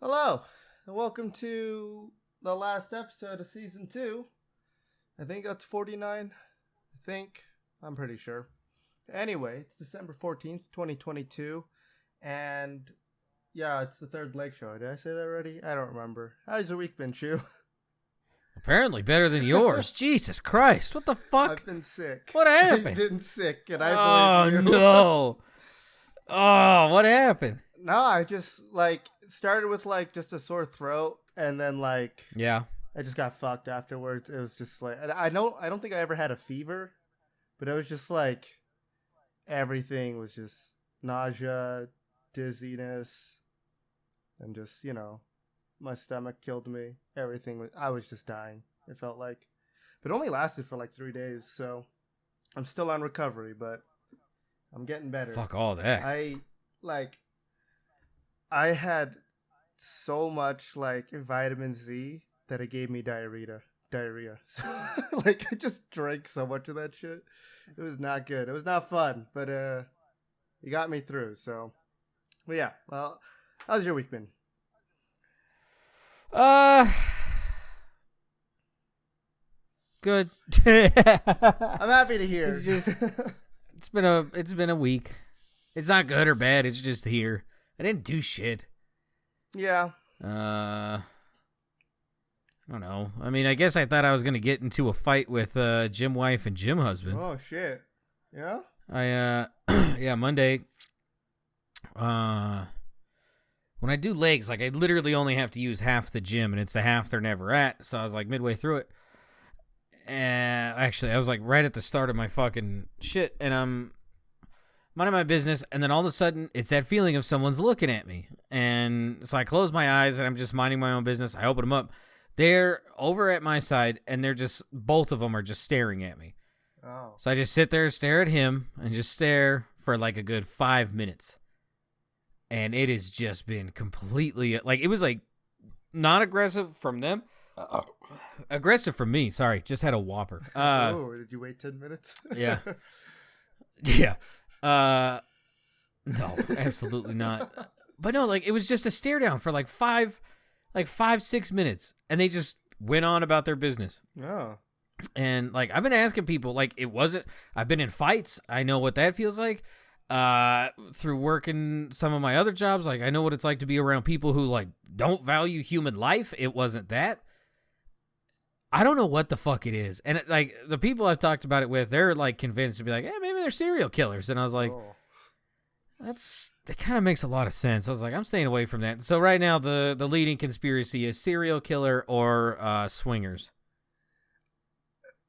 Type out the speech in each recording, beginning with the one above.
Hello, and welcome to the last episode of Season 2. I think that's 49. I'm pretty sure. Anyway, it's December 14th, 2022, and yeah, it's the third leg show. Did I say that already? I don't remember. How's your week been, Chew? Apparently better than yours. Jesus Christ, what the fuck? I've been sick. What happened? I've been sick, and I blame you. No. Oh, what happened? No, I just, started with, just a sore throat, and then, Yeah. I just got fucked afterwards. It was just, I don't think I ever had a fever, but it was just, everything was just nausea, dizziness, and just, my stomach killed me. I was just dying, it felt like. But it only lasted for, 3 days, so I'm still on recovery, but I'm getting better. Fuck all that. I had so much vitamin Z that it gave me diarrhea. I just drank so much of that shit. It was not good. It was not fun, but it got me through. So, but yeah. Well, how's your week been? Good. I'm happy to hear. It's just it's been a week. It's not good or bad. It's just here. I didn't do shit. Yeah. I don't know. I mean, I guess I thought I was going to get into a fight with gym wife and gym husband. Oh, shit. Yeah? Yeah, Monday. When I do legs, I literally only have to use half the gym, and it's the half they're never at. So I was midway through it. And actually, I was right at the start of my fucking shit, and I'm minding my business, and then all of a sudden, it's that feeling of someone's looking at me. And so I close my eyes, and I'm just minding my own business. I open them up. They're over at my side, and both of them are just staring at me. Oh. So I just sit there, stare at him, and just stare for a good 5 minutes. And it has just been completely, it was not aggressive from them. Aggressive from me. Sorry, just had a Whopper. Did you wait 10 minutes? Yeah. Yeah. No, absolutely not. But no, it was just a stare down for 5-6 minutes, and they just went on about their business. Oh. And I've been asking people, I've been in fights. I know what that feels like. Through working some of my other jobs, I know what it's like to be around people who don't value human life. It wasn't that. I don't know what the fuck it is. And the people I've talked about it with, they're convinced to be hey, maybe they're serial killers. And I was that kind of makes a lot of sense. I was I'm staying away from that. So right now the leading conspiracy is serial killer or swingers.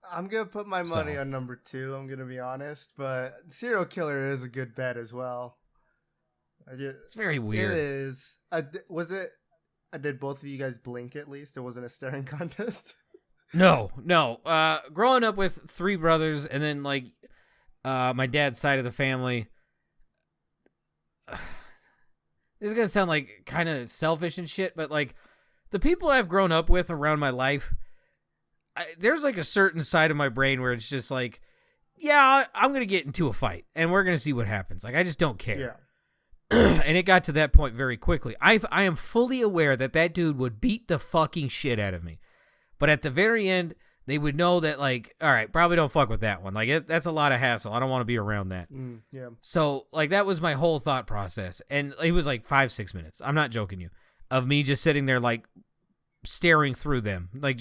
I'm going to put my money on number 2, I'm going to be honest, but serial killer is a good bet as well. It's very weird. It is. Did both of you guys blink at least? It wasn't a staring contest? No. Growing up with 3 brothers and then my dad's side of the family, this is going to sound kind of selfish and shit, but the people I've grown up with around my life, there's a certain side of my brain where it's just yeah, I'm going to get into a fight and we're going to see what happens. I just don't care. Yeah. And it got to that point very quickly. I am fully aware that dude would beat the fucking shit out of me. But at the very end, they would know that, all right, probably don't fuck with that one. That's a lot of hassle. I don't want to be around that. Yeah. So, that was my whole thought process. And it was 5-6 minutes. I'm not joking you. Of me just sitting there, staring through them. I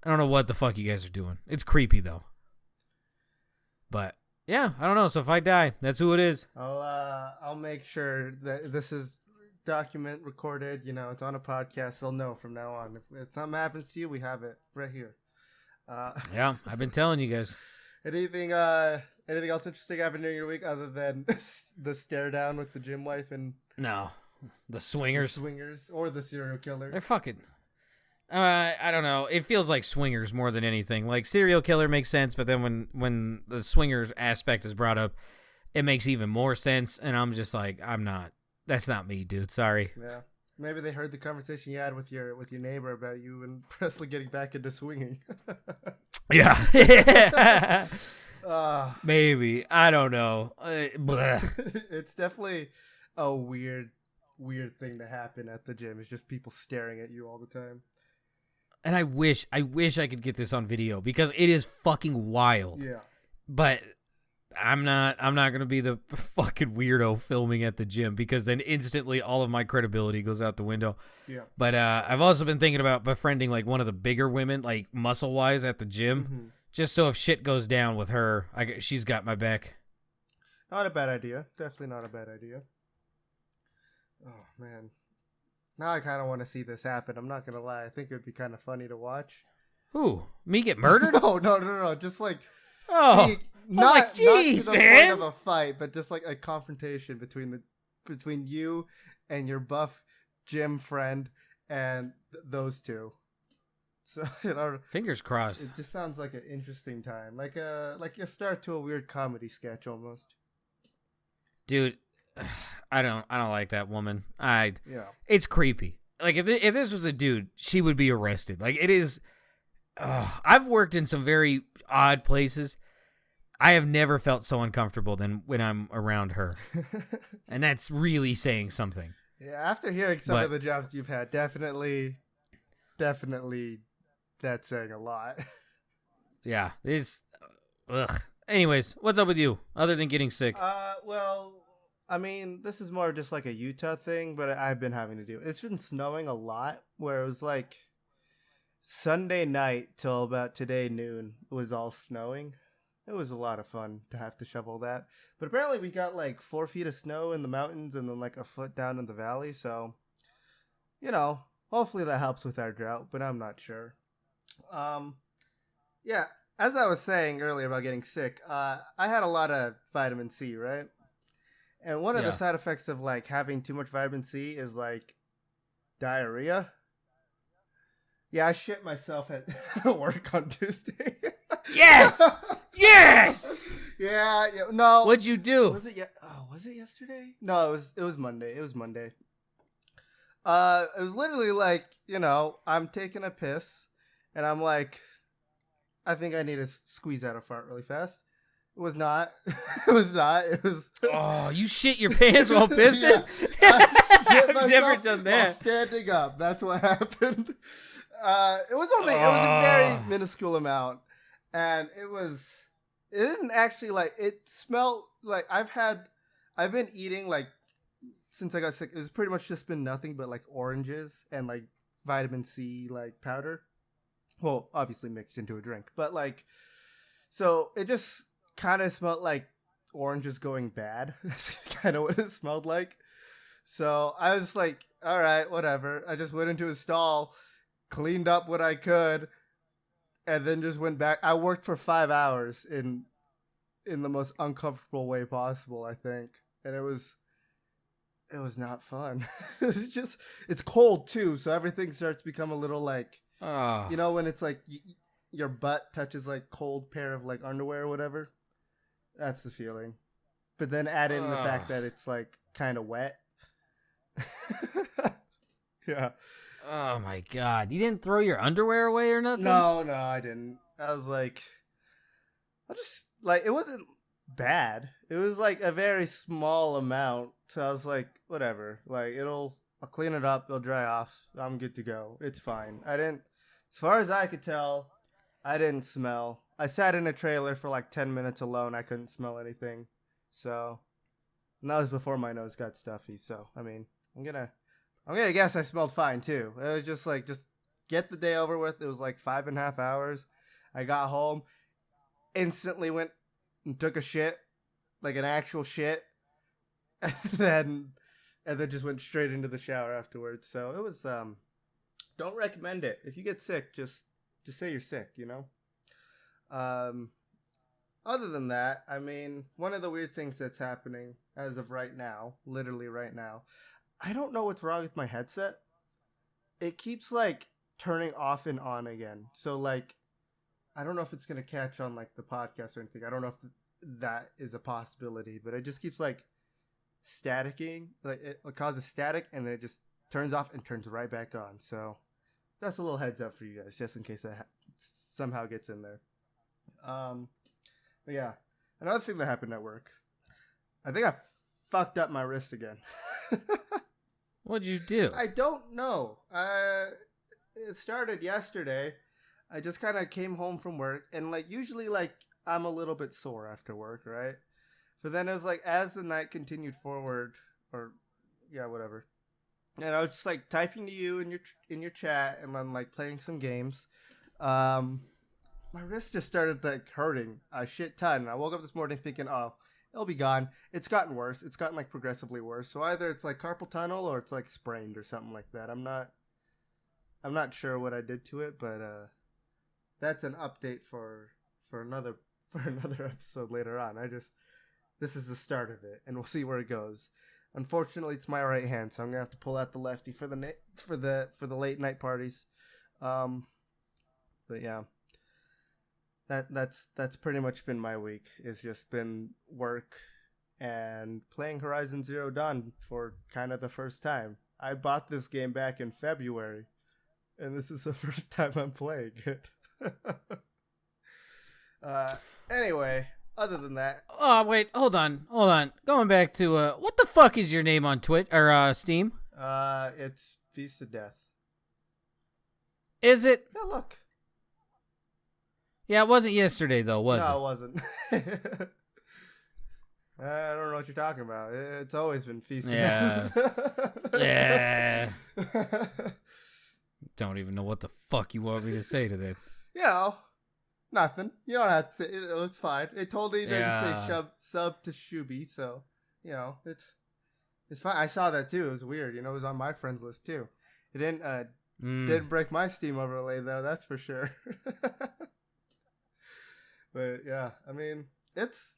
don't know what the fuck you guys are doing. It's creepy, though. But, yeah, I don't know. So if I die, that's who it is. I'll make sure that this is document recorded. It's on a podcast. They'll know from now on. If something happens to you, we have it right here. Yeah, I've been telling you guys. Anything else interesting happened during your week other than the stare down with the gym wife and no, the swingers, or the serial killer? They're fucking. I don't know. It feels like swingers more than anything. Serial killer makes sense, but then when the swingers aspect is brought up, it makes even more sense. And I'm just I'm not. That's not me, dude. Sorry. Yeah. Maybe they heard the conversation you had with your neighbor about you and Presley getting back into swinging. Yeah. Maybe. I don't know. It's definitely a weird weird thing to happen at the gym. Is just people staring at you all the time. And I wish I could get this on video because it is fucking wild. Yeah. But I'm not gonna be the fucking weirdo filming at the gym because then instantly all of my credibility goes out the window. Yeah. But I've also been thinking about befriending like one of the bigger women, like muscle wise, at the gym, just so if shit goes down with her, she's got my back. Not a bad idea. Definitely not a bad idea. Oh man, now I kind of want to see this happen. I'm not gonna lie. I think it would be kind of funny to watch. Who? Me get murdered? No. Just like not to the man. point of a fight, but just like a confrontation between you and your buff gym friend and those two. So fingers crossed. It just sounds like an interesting time, like a start to a weird comedy sketch almost. Dude, I don't like that woman. Yeah. It's creepy. Like if this was a dude, she would be arrested. Like it is. I've worked in some very odd places. I have never felt so uncomfortable than when I'm around her, and that's really saying something. Yeah, after hearing some of the jobs you've had, definitely, that's saying a lot. Yeah, Anyways, what's up with you, other than getting sick? Well, I mean, this is more just like a Utah thing, but I've been having to do. It's been snowing a lot, where it was like Sunday night till about today noon, it was all snowing. It was a lot of fun to have to shovel that. But apparently we got like 4 feet of snow in the mountains and then like a foot down in the valley. So, hopefully that helps with our drought, but I'm not sure. Yeah, as I was saying earlier about getting sick, I had a lot of vitamin C, right? And one of the side effects of like having too much vitamin C is like diarrhea. Yeah, I shit myself at work on Tuesday. Yes! Yes! Yeah, no. What'd you do? Was it yesterday? No, it was Monday. It was Monday. It was literally like, I'm taking a piss and I'm like, I think I need to squeeze out a fart really fast. It was not. It was. Oh, you shit your pants while pissing? Yeah, I've never done that. While standing up. That's what happened. It was a very minuscule amount. And it didn't actually it smelled like I've been eating like since I got sick. It's pretty much just been nothing but like oranges and like vitamin C like powder. Well, obviously mixed into a drink, but like, so it just kind of smelled like oranges going bad. That's kind of what it smelled like. So I was like, all right, whatever. I just went into a stall, cleaned up what I could, and then just went back. I worked for 5 hours in the most uncomfortable way possible, I think. And it was not fun. It's cold too, so everything starts to become a little like, when it's like your butt touches like cold pair of like underwear or whatever. That's the feeling. But then add in the fact that it's like kind of wet. Yeah. Oh my god. You didn't throw your underwear away or nothing? No, I didn't. I was like, it wasn't bad. It was like a very small amount. So I was like, whatever. Like, I'll clean it up. It'll dry off. I'm good to go. It's fine. As far as I could tell, I didn't smell. I sat in a trailer for like 10 minutes alone. I couldn't smell anything. So, and that was before my nose got stuffy. So, I mean, I'm gonna guess I smelled fine too. It was just like, just get the day over with. It was like 5.5 hours. I got home, instantly went and took a shit, like an actual shit, and then just went straight into the shower afterwards. So it was, don't recommend it. If you get sick, just say you're sick, Other than that, I mean, one of the weird things that's happening as of right now, literally right now, I don't know what's wrong with my headset. It keeps like turning off and on again. So like, I don't know if it's going to catch on like the podcast or anything. I don't know if that is a possibility, but it just keeps like staticking. Like it causes static and then it just turns off and turns right back on. So that's a little heads up for you guys, just in case that somehow gets in there. But yeah, another thing that happened at work. I think I fucked up my wrist again. What'd you do? I don't know. It started yesterday. I just kind of came home from work, and like usually, like I'm a little bit sore after work, right? But then it was like as the night continued forward, or yeah, whatever. And I was just like typing to you in your chat, and then like playing some games. My wrist just started like hurting a shit ton. I woke up this morning thinking, oh, it'll be gone. It's gotten worse. It's gotten like progressively worse. So either it's like carpal tunnel or it's like sprained or something like that. I'm not sure what I did to it, but that's an update for another episode later on. This is the start of it, and we'll see where it goes. Unfortunately, it's my right hand, so I'm gonna have to pull out the lefty for the late night parties. But yeah, that's pretty much been my week. It's just been work and playing Horizon Zero Dawn for kind of the first time. I bought this game back in February, and this is the first time I'm playing it. Anyway, other than that. Oh, wait, hold on. Going back to, what the fuck is your name on Twitch, or, Steam? It's Feast of Death. Is it? Yeah, look. Yeah, it wasn't yesterday, though, was it? No, it wasn't. I don't know what you're talking about. It's always been Feast of Death. Yeah. Don't even know what the fuck you want me to say to that. You know, nothing. You don't have to say it. It was fine. It totally didn't say sub to Shooebie, so, you know, it's fine. I saw that, too. It was weird. You know, it was on my friends list, too. It didn't break my Steam overlay, though, that's for sure. But, yeah, I mean, it's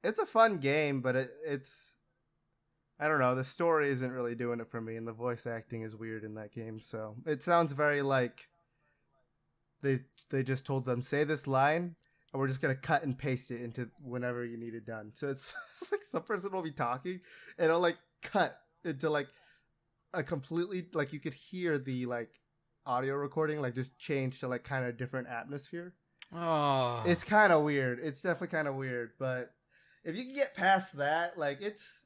a fun game, but it's... I don't know, the story isn't really doing it for me, and the voice acting is weird in that game, so... It sounds very like... They just told them, say this line, and we're just going to cut and paste it into whenever you need it done. So it's like some person will be talking, and it'll, like, cut into, like, a completely... Like, you could hear the, like, audio recording, like, just change to, like, kind of different atmosphere. Oh. It's kind of weird. It's definitely kind of weird, but if you can get past that, like, it's...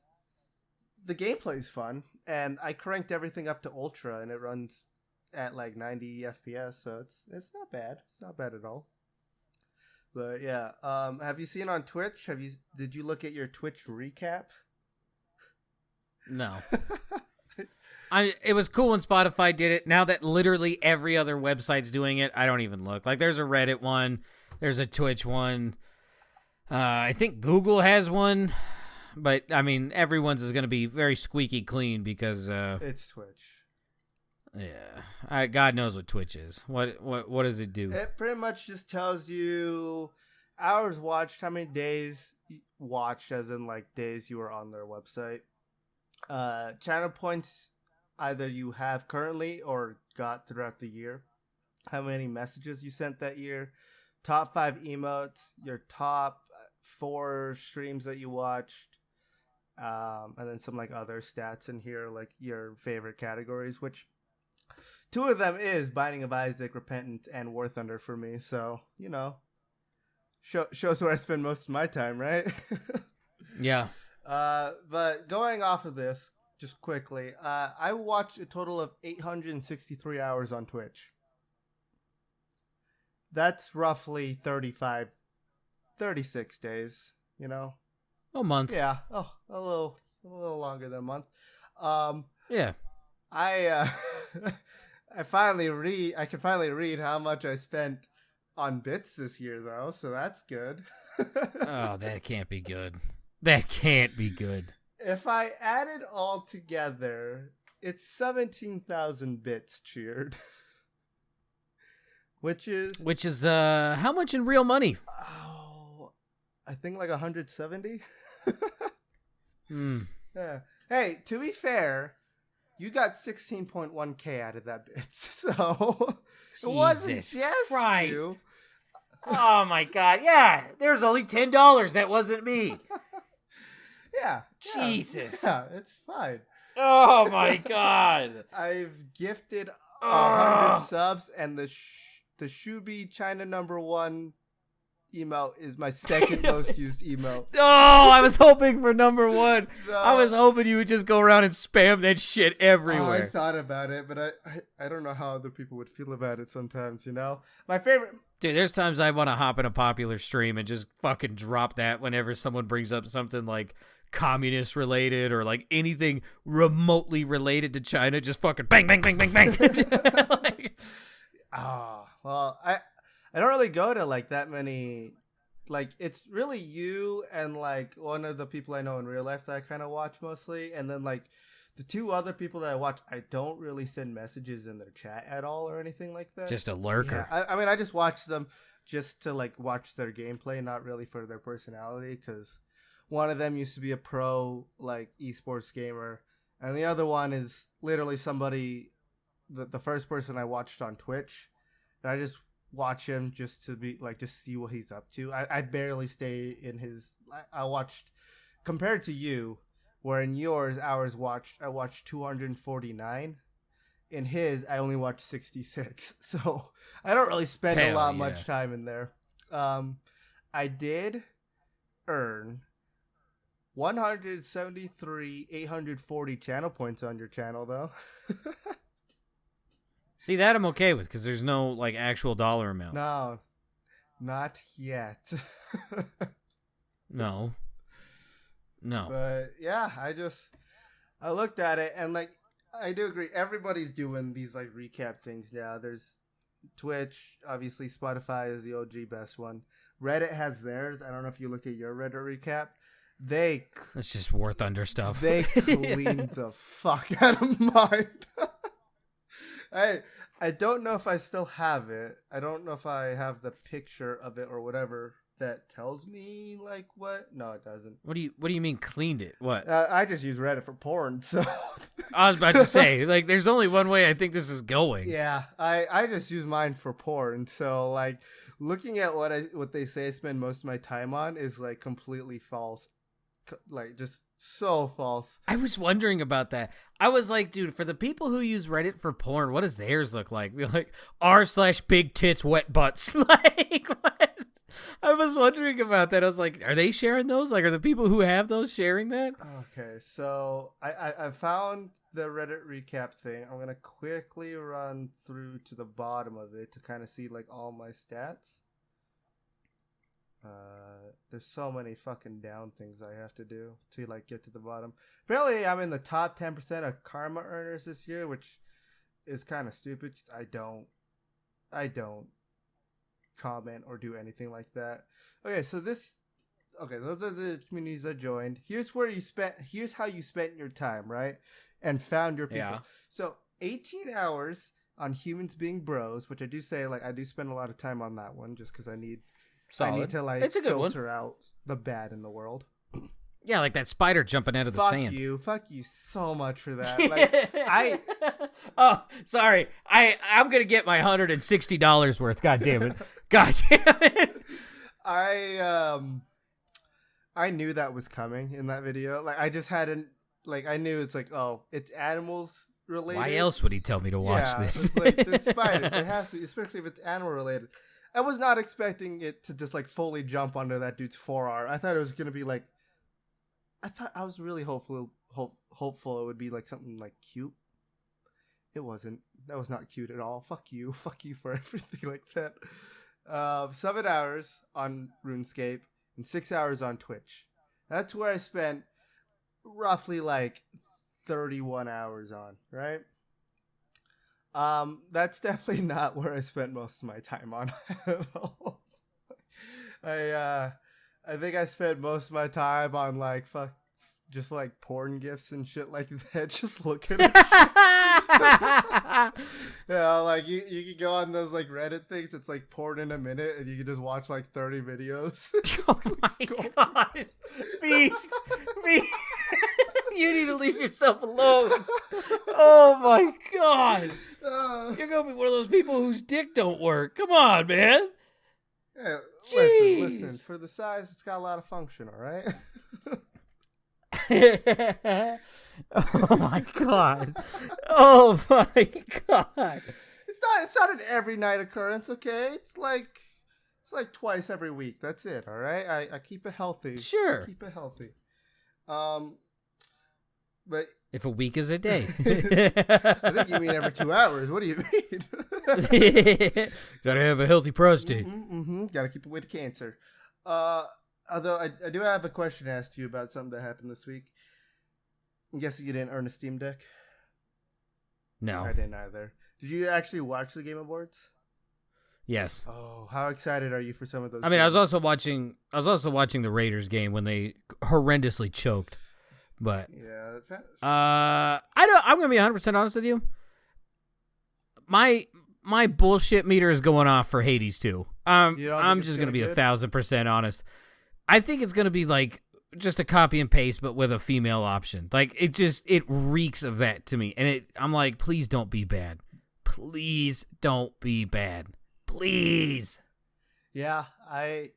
The gameplay's fun, and I cranked everything up to Ultra, and it runs at, like, 90 FPS, so it's not bad. It's not bad at all. But, yeah. Have you seen on Twitch? Did you look at your Twitch recap? No. It was cool when Spotify did it. Now that literally every other website's doing it, I don't even look. Like, there's a Reddit one. There's a Twitch one. I think Google has one. But, I mean, everyone's is going to be very squeaky clean because... it's Twitch. Yeah. God knows what Twitch is. What does it do? It pretty much just tells you hours watched, how many days watched, as in, like, days you were on their website. Channel points either you have currently or got throughout the year. How many messages you sent that year. Top 5 emotes. Your top 4 streams that you watched. And then some, like, other stats in here, like your favorite categories, which 2 of them is Binding of Isaac, Repentant, and War Thunder for me. So, you know, shows where I spend most of my time, right? Yeah. But going off of this, just quickly, I watched a total of 863 hours on Twitch. That's roughly 36 days, you know? A month. Yeah. Oh, a little longer than a month. Yeah. I can finally read how much I spent on bits this year, though, so that's good. Oh, that can't be good. That can't be good. If I add it all together, it's 17,000 bits cheered. Which is how much in real money? Oh, I think like 170. Yeah. Hey, to be fair, you got 16.1k out of that bits, so it wasn't just Christ. you. Oh my God! Yeah, there's only $10. That wasn't me. Yeah. Jesus. Yeah, it's fine. Oh my God! I've gifted 100 subs, and the Shooebie China #1 email is my second most used email. Oh, I was hoping for number one. No. I was hoping you would just go around and spam that shit everywhere. I thought about it, but I don't know how other people would feel about it sometimes, you know? My favorite... Dude, there's times I want to hop in a popular stream and just fucking drop that whenever someone brings up something like communist related or like anything remotely related to China. Just fucking bang, bang, bang, bang, bang. Well, I don't really go to like that many, like it's really you and like one of the people I know in real life that I kind of watch mostly. And then like the two other people that I watch, I don't really send messages in their chat at all or anything like that. Just a lurker. Yeah, I mean, I just watch them just to like watch their gameplay, not really for their personality. Cause one of them used to be a pro like esports gamer. And the other one is literally somebody, the first person I watched on Twitch. And I just watch him just to be like, just see what he's up to. I barely stay in his, I watched, compared to you, where in yours, I watched 249. In his, I only watched 66. So I don't really spend much time in there. I did earn 173,840 channel points on your channel, though. See, that I'm okay with because there's no like actual dollar amount. No, not yet. No. But yeah, I looked at it and like I do agree. Everybody's doing these like recap things now. There's Twitch, obviously Spotify is the OG best one. Reddit has theirs. I don't know if you looked at your Reddit recap. It's just War Thunder stuff. They cleaned the fuck out of mine. I don't know if I still have it. I don't know if I have the picture of it or whatever that tells me like what. No, it doesn't. What do you mean cleaned it? What? I just use Reddit for porn, so. I was about to say, like, there's only one way I think this is going. Yeah, I just use mine for porn, so like looking at what they say I spend most of my time on is like completely false. Like just so false. I was wondering about that. I was like, dude, for the people who use Reddit for porn, what does theirs look like? We're like r/big tits wet butts. Like what? I was wondering about that. I was like, are they sharing those? Like, are the people who have those sharing that? Okay, so I found the Reddit recap thing. I'm gonna quickly run through to the bottom of it to kind of see like all my stats. There's so many fucking down things I have to do to like get to the bottom. Apparently, I'm in the top 10% of karma earners this year, which is kind of stupid. 'Cause I don't comment or do anything like that. Okay, so those are the communities I joined. Here's how you spent your time, right? And found your people. Yeah. So 18 hours on Humans Being Bros, which I do say like I do spend a lot of time on that one just because I need to like it's a good filter out the bad in the world. Yeah, like that spider jumping out of the sand. Fuck you so much for that. Like, oh, sorry. I'm gonna get my $160 worth. God damn it. God damn it. I knew that was coming in that video. Like I just hadn't like I knew it's like, oh, it's animals related. Why else would he tell me to watch this? It's like the spider. It has to, especially if it's animal related. I was not expecting it to just like fully jump onto that dude's forearm. I thought it was gonna be like. I was really hopeful it would be like something like cute. It wasn't. That was not cute at all. Fuck you for everything like that. 7 hours on RuneScape and 6 hours on Twitch. That's where I spent roughly like 31 hours on, right? That's definitely not where I spent most of my time on at all. I think I spent most of my time on like just like porn gifs and shit like that. Just looking at like you can go on those like Reddit things. It's like porn in a minute, and you can just watch like 30 videos. Oh my god, Beast! You need to leave yourself alone. Oh my god, you're gonna be one of those people whose dick don't work. Come on, man. Yeah, listen. For the size, it's got a lot of function. All right. Oh my god! Oh my god! It's not an every night occurrence. Okay, it's It's like twice every week. That's it. All right. I keep it healthy. Sure. Keep it healthy. But if a week is a day. I think you mean every 2 hours. What do you mean? Gotta have a healthy prostate. Gotta keep away the cancer. Although I do have a question to ask you about something that happened this week. I'm guessing you didn't earn a Steam Deck? No. I didn't either. Did you actually watch the Game Awards? Yes. Oh, how excited are you for some of those? I mean, games? I was also watching the Raiders game when they horrendously choked. But yeah, I'm gonna be 100% honest with you. My bullshit meter is going off for Hades too. I'm just gonna be 1,000% honest. I think it's gonna be like just a copy and paste, but with a female option. Like it reeks of that to me, and I'm like, please don't be bad. Please don't be bad. Please. Yeah, I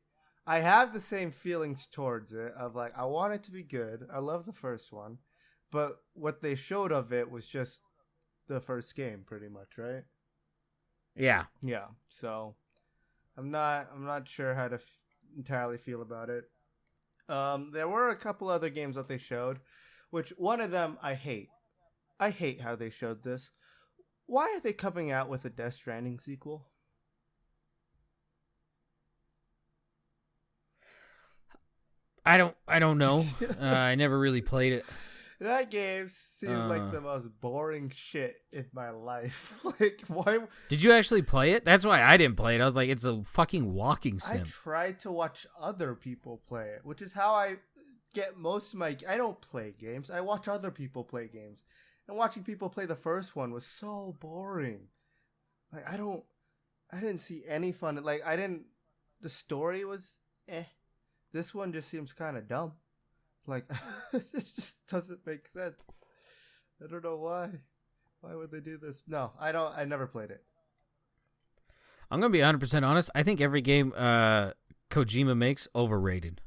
have the same feelings towards it of like, I want it to be good. I love the first one, but what they showed of it was just the first game pretty much, right? Yeah. Yeah. So I'm not sure how to entirely feel about it. There were a couple other games that they showed, which one of them I hate. I hate how they showed this. Why are they coming out with a Death Stranding sequel? I don't know. I never really played it. That game seems like the most boring shit in my life. Like, why? Did you actually play it? That's why I didn't play it. I was like, it's a fucking walking sim. I tried to watch other people play it, which is how I get most of my... I don't play games. I watch other people play games. And watching people play the first one was so boring. Like, I didn't see any fun. Like, the story was eh. This one just seems kind of dumb. Like, this just doesn't make sense. I don't know why. Why would they do this? No, I never played it. I'm going to be 100% honest. I think every game Kojima makes, overrated.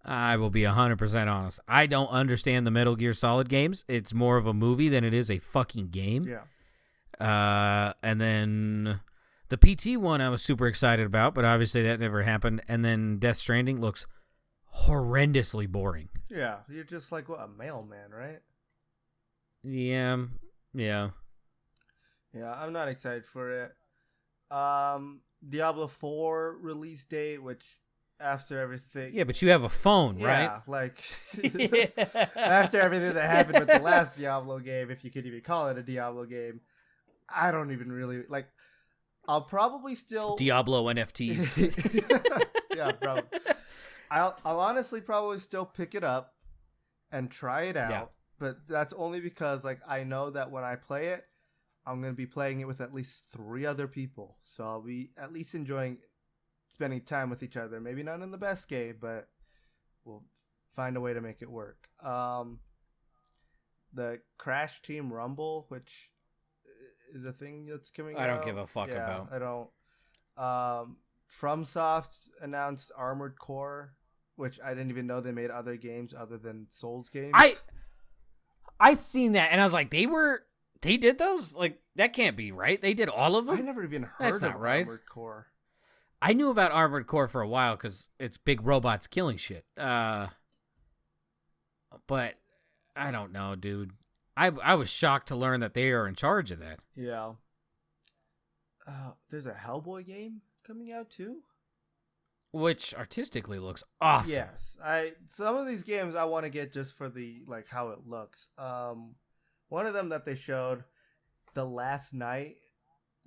I will be 100% honest. I don't understand the Metal Gear Solid games. It's more of a movie than it is a fucking game. Yeah. And then the PT one I was super excited about, but obviously that never happened. And then Death Stranding looks horrendously boring. Yeah, you're just like, what, a mailman, right? Yeah. Yeah, I'm not excited for it. Diablo 4 release date, which after everything... Yeah, but you have a phone, right? Yeah, like, after everything that happened with the last Diablo game, if you could even call it a Diablo game, I don't even really, like, I'll probably still... Diablo NFTs. Yeah, probably. I'll honestly probably still pick it up and try it out, but that's only because like I know that when I play it, I'm going to be playing it with at least 3 other people. So I'll be at least enjoying spending time with each other. Maybe not in the best game, but we'll find a way to make it work. The Crash Team Rumble, which is a thing that's coming out. I don't give a fuck about. I don't. FromSoft announced Armored Core, which I didn't even know they made other games other than Souls games. I've seen that, and I was like, they did those? Like, that can't be right. They did all of them? I never even heard That's of not right. Armored Core. I knew about Armored Core for a while because it's big robots killing shit. But I don't know, dude. I was shocked to learn that they are in charge of that. Yeah. There's a Hellboy game coming out too, which artistically looks awesome. Yes, some of these games I want to get just for the like how it looks. One of them that they showed, The Last Night,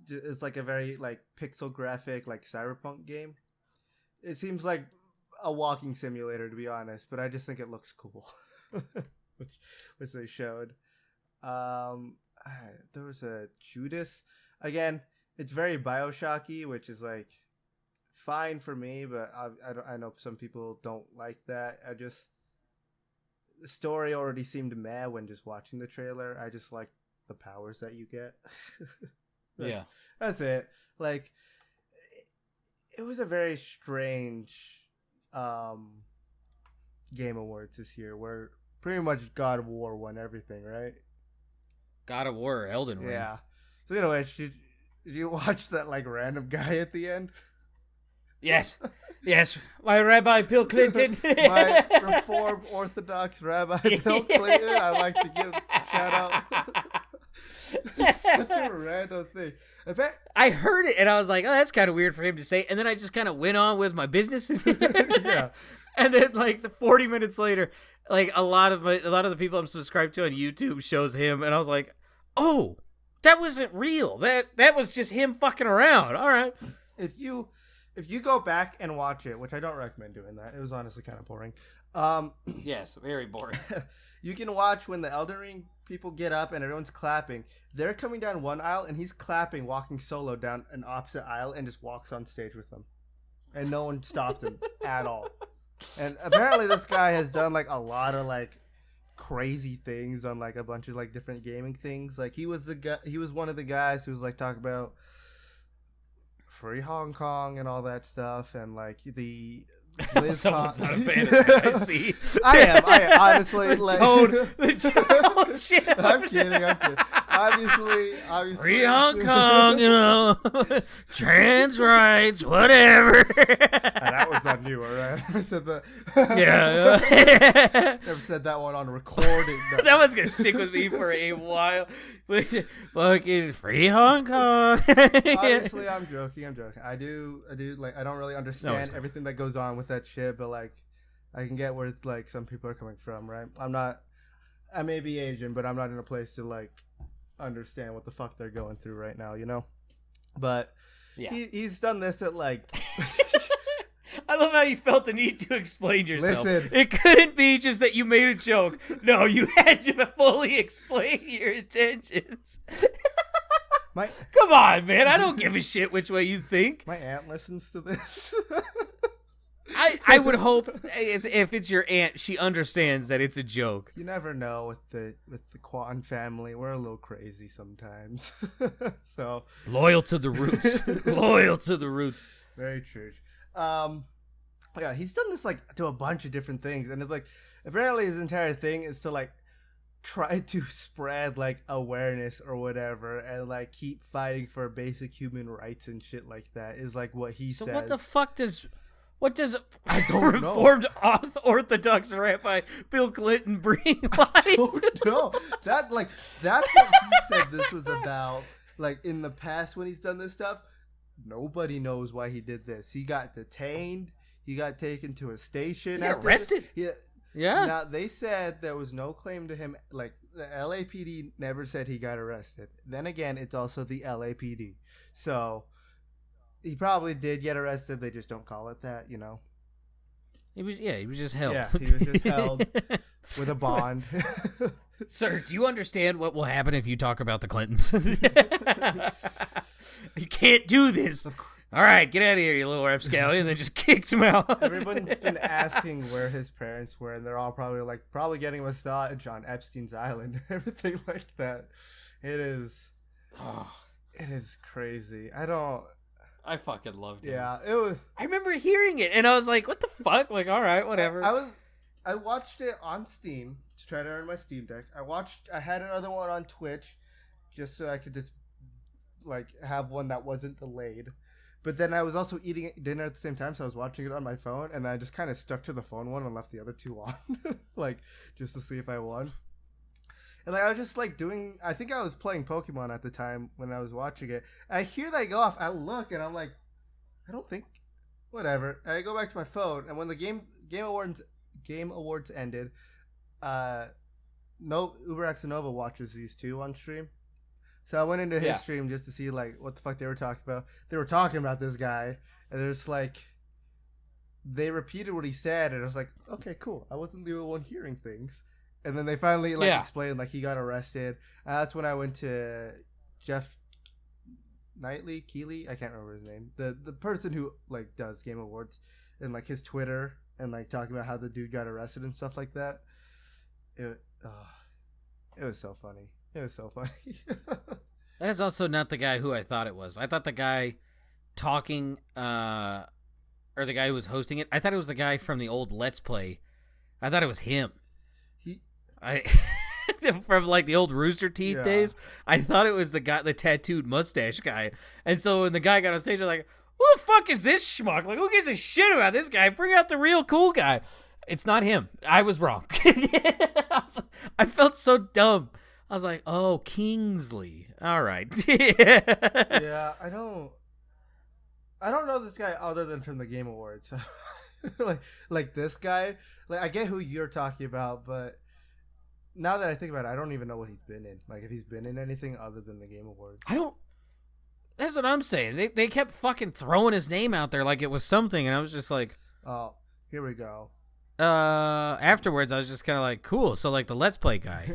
is like a very like pixel graphic like cyberpunk game. It seems like a walking simulator to be honest, but I just think it looks cool, which they showed. There was a Judas again. It's very Bioshocky, which is like fine for me, but I know some people don't like that. The story already seemed mad when just watching the trailer. I just like the powers that you get. That's it. Like, it was a very strange Game Awards this year, where pretty much God of War won everything, right? God of War, Elden Ring. Yeah. So anyway, did you watch that like random guy at the end? Yes. Yes. My Rabbi Bill Clinton. My Reformed Orthodox Rabbi Bill Clinton. I like to give a shout out. It's such a random thing. I heard it and I was like, oh, that's kind of weird for him to say. And then I just kind of went on with my business. Yeah. And then like the 40 minutes later, like a lot of the people I'm subscribed to on YouTube shows him, and I was like, oh, that wasn't real. That was just him fucking around. All right. If you go back and watch it, which I don't recommend doing that, it was honestly kind of boring. Yes, very boring. You can watch when the Elden Ring people get up and everyone's clapping. They're coming down one aisle and he's clapping, walking solo down an opposite aisle, and just walks on stage with them, and no one stopped him at all. And apparently this guy has done like a lot of like crazy things on like a bunch of like different gaming things. Like he was one of the guys who was like talking about free Hong Kong and all that stuff, and like the Someone's not a fan of that, I see. I am honestly the like tone shit. I'm kidding. Obviously free Hong Kong, trans rights, whatever. That one's on you, all right? I never said that. Yeah. Never said that one on recording. No. That one's gonna stick with me for a while. Fucking free Hong Kong. Honestly, I'm joking. I do like, I don't really understand everything that goes on with that shit, but like I can get where it's like some people are coming from, right? I may be Asian, but I'm not in a place to like understand what the fuck they're going through right now, you know? But yeah. He's done this at like I love how you felt the need to explain yourself. Listen. It couldn't be just that you made a joke. No, you had to fully explain your intentions. Come on, man. I don't give a shit which way you think. My aunt listens to this. I would hope if it's your aunt, she understands that it's a joke. You never know with the Kwan family. We're a little crazy sometimes. So loyal to the roots. Loyal to the roots. Very true. Yeah, he's done this like to a bunch of different things, and it's like apparently his entire thing is to like try to spread like awareness or whatever, and like keep fighting for basic human rights and shit like that is like what he says. So what the fuck does I don't Reformed Orthodox Rabbi Bill Clinton bring light? I don't know. That's what he said this was about. Like in the past when he's done this stuff, nobody knows why he did this. He got detained. He got taken to a station. He got arrested? Yeah. Now, they said there was no claim to him. Like, the LAPD never said he got arrested. Then again, it's also the LAPD. So, he probably did get arrested. They just don't call it that, you know? He was just held. Yeah, he was just held with a bond. Sir, do you understand what will happen if you talk about the Clintons? You can't do this. All right, get out of here, you little rapscallion. And they just kicked him out. Everyone's been asking where his parents were, and they're all probably getting a massage on Epstein's Island, everything like that. It is crazy. I fucking loved it. Yeah, it was. I remember hearing it, and I was like, "What the fuck?" Like, all right, whatever. I watched it on Steam to try to earn my Steam Deck. I had another one on Twitch, just so I could just like have one that wasn't delayed. But then I was also eating dinner at the same time, so I was watching it on my phone, and I just kind of stuck to the phone one and left the other two on, like, just to see if I won. And like I was just like I think I was playing Pokemon at the time when I was watching it. I hear that go off, I look, and I'm like, I don't think, whatever. I go back to my phone, and when the Game Awards ended, UberX and Nova watches these two on stream. So I went into his stream just to see like what the fuck they were talking about. They were talking about this guy, and there's like they repeated what he said, and I was like, okay, cool. I wasn't the only one hearing things. And then they finally explained like he got arrested. And that's when I went to Jeff Keighley, I can't remember his name. The person who like does Game Awards, and like his Twitter, and like talking about how the dude got arrested and stuff like that. It was so funny. It was so funny. That is also not the guy who I thought it was. I thought the guy talking, or the guy who was hosting it, I thought it was the guy from the old Let's Play. I thought it was him. From like the old Rooster Teeth days. I thought it was the guy, the tattooed mustache guy. And so when the guy got on stage, I was like, who the fuck is this schmuck? Like, who gives a shit about this guy? Bring out the real cool guy. It's not him. I was wrong. I felt so dumb. I was like, oh, Kingsley. All right. Yeah, I don't know this guy other than from the Game Awards. like this guy. Like, I get who you're talking about, but now that I think about it, I don't even know what he's been in. Like, if he's been in anything other than the Game Awards. That's what I'm saying. They kept fucking throwing his name out there like it was something, and I was just like, oh, here we go. Afterwards, I was just kind of like, cool. So, like, the Let's Play guy.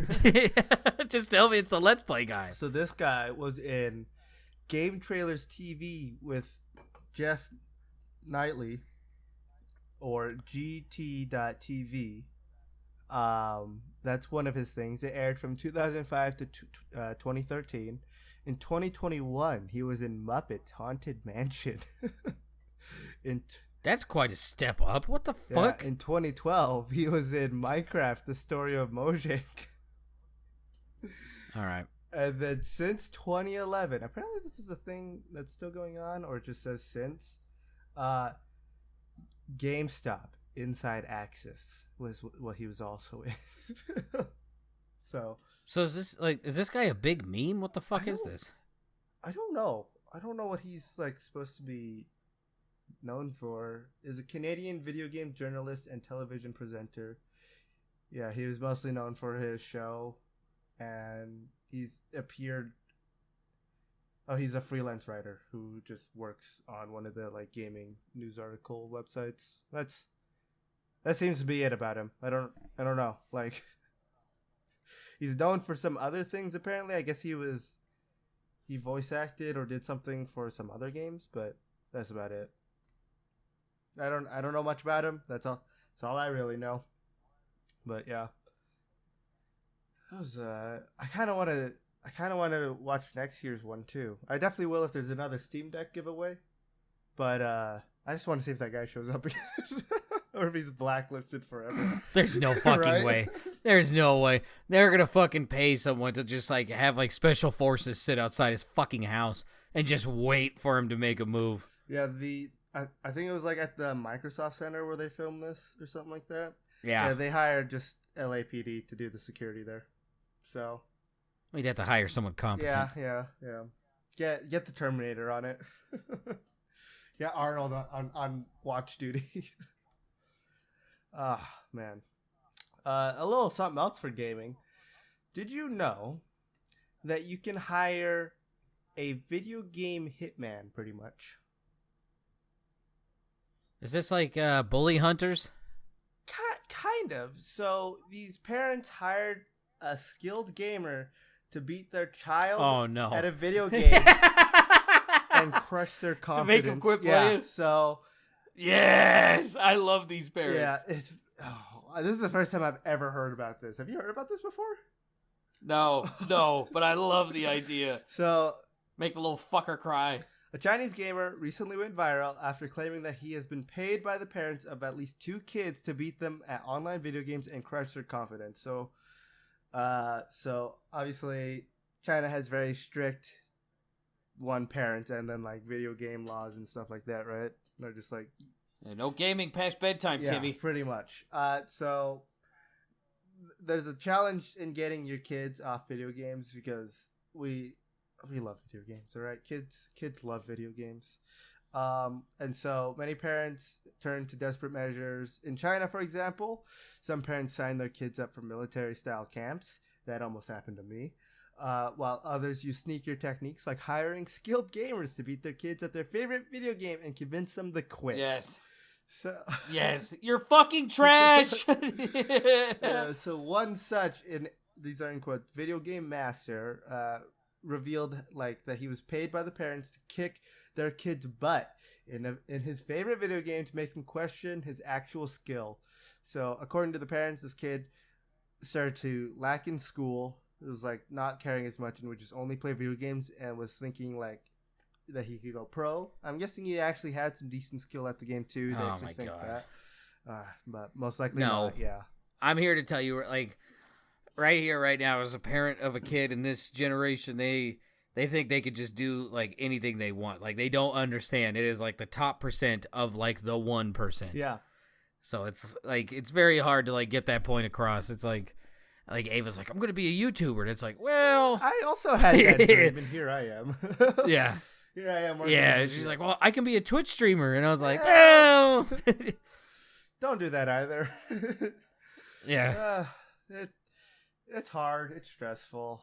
Just tell me it's the Let's Play guy. So this guy was in Game Trailers TV with Jeff Knightley, or GT.TV. That's one of his things. It aired from 2005 to 2013. In 2021, he was in Muppet Haunted Mansion. That's quite a step up. What the fuck? In 2012, he was in Minecraft: The Story of Mojang. All right. And then since 2011, apparently this is a thing that's still going on, or it just says since, GameStop Inside Access was what he was also in. So is this guy a big meme? What the fuck is this? I don't know. I don't know what he's like supposed to be known for. Is a Canadian video game journalist and television presenter. Yeah, he was mostly known for his show, and he's appeared. Oh, he's a freelance writer who just works on one of the like gaming news article websites. That seems to be it about him. I don't know. Like, he's known for some other things apparently. I guess he voice acted or did something for some other games, but that's about it. I don't know much about him. That's all I really know. But yeah. I kind of want to watch next year's one too. I definitely will if there's another Steam Deck giveaway. But I just want to see if that guy shows up again. Or if he's blacklisted forever. There's no fucking way. There's no way. They're gonna fucking pay someone to just like have like special forces sit outside his fucking house and just wait for him to make a move. Yeah, I think it was like at the Microsoft Center where they filmed this or something like that. Yeah, they hired just LAPD to do the security there. So we'd have to hire someone competent. Yeah. Get the Terminator on it. Yeah, Arnold on watch duty. Ah, man. A little something else for gaming. Did you know that you can hire a video game hitman pretty much? Is this like bully hunters? Kind of. So these parents hired a skilled gamer to beat their child at a video game and crush their confidence. To make them quit playing? So... Yes! I love these parents. Yeah, this is the first time I've ever heard about this. Have you heard about this before? No, but I love the idea. So... Make the little fucker cry. A Chinese gamer recently went viral after claiming that he has been paid by the parents of at least 2 kids to beat them at online video games and crush their confidence. So obviously China has very strict parents and then like video game laws and stuff like that, right? They're just like no gaming past bedtime, Timmy. Pretty much. So there's a challenge in getting your kids off video games because we love video games, all right? Kids love video games. And so many parents turn to desperate measures. In China, for example, some parents sign their kids up for military-style camps. That almost happened to me. While others use sneaker techniques like hiring skilled gamers to beat their kids at their favorite video game and convince them to quit. Yes. So yes, you're fucking trash. So one such, these are in quotes, video game master, revealed like that he was paid by the parents to kick their kid's butt in his favorite video game to make him question his actual skill. So according to the parents, this kid started to lack in school. It was like not caring as much and would just only play video games and was thinking like that he could go pro. I'm guessing he actually had some decent skill at the game too. Oh my god! But most likely no. Not. Yeah, I'm here to tell you, like right here, right now, as a parent of a kid in this generation, they They think they could just do like anything they want. Like they don't understand. It is like the top percent of like the 1%. Yeah. So it's like it's very hard to like get that point across. It's like Ava's like, I'm gonna be a YouTuber, and it's like, well, I also had that dream, and here I am. yeah, here I am. Yeah, she's like, well, I can be a Twitch streamer, and I was like, well, don't do that either. Yeah. It's hard. It's stressful.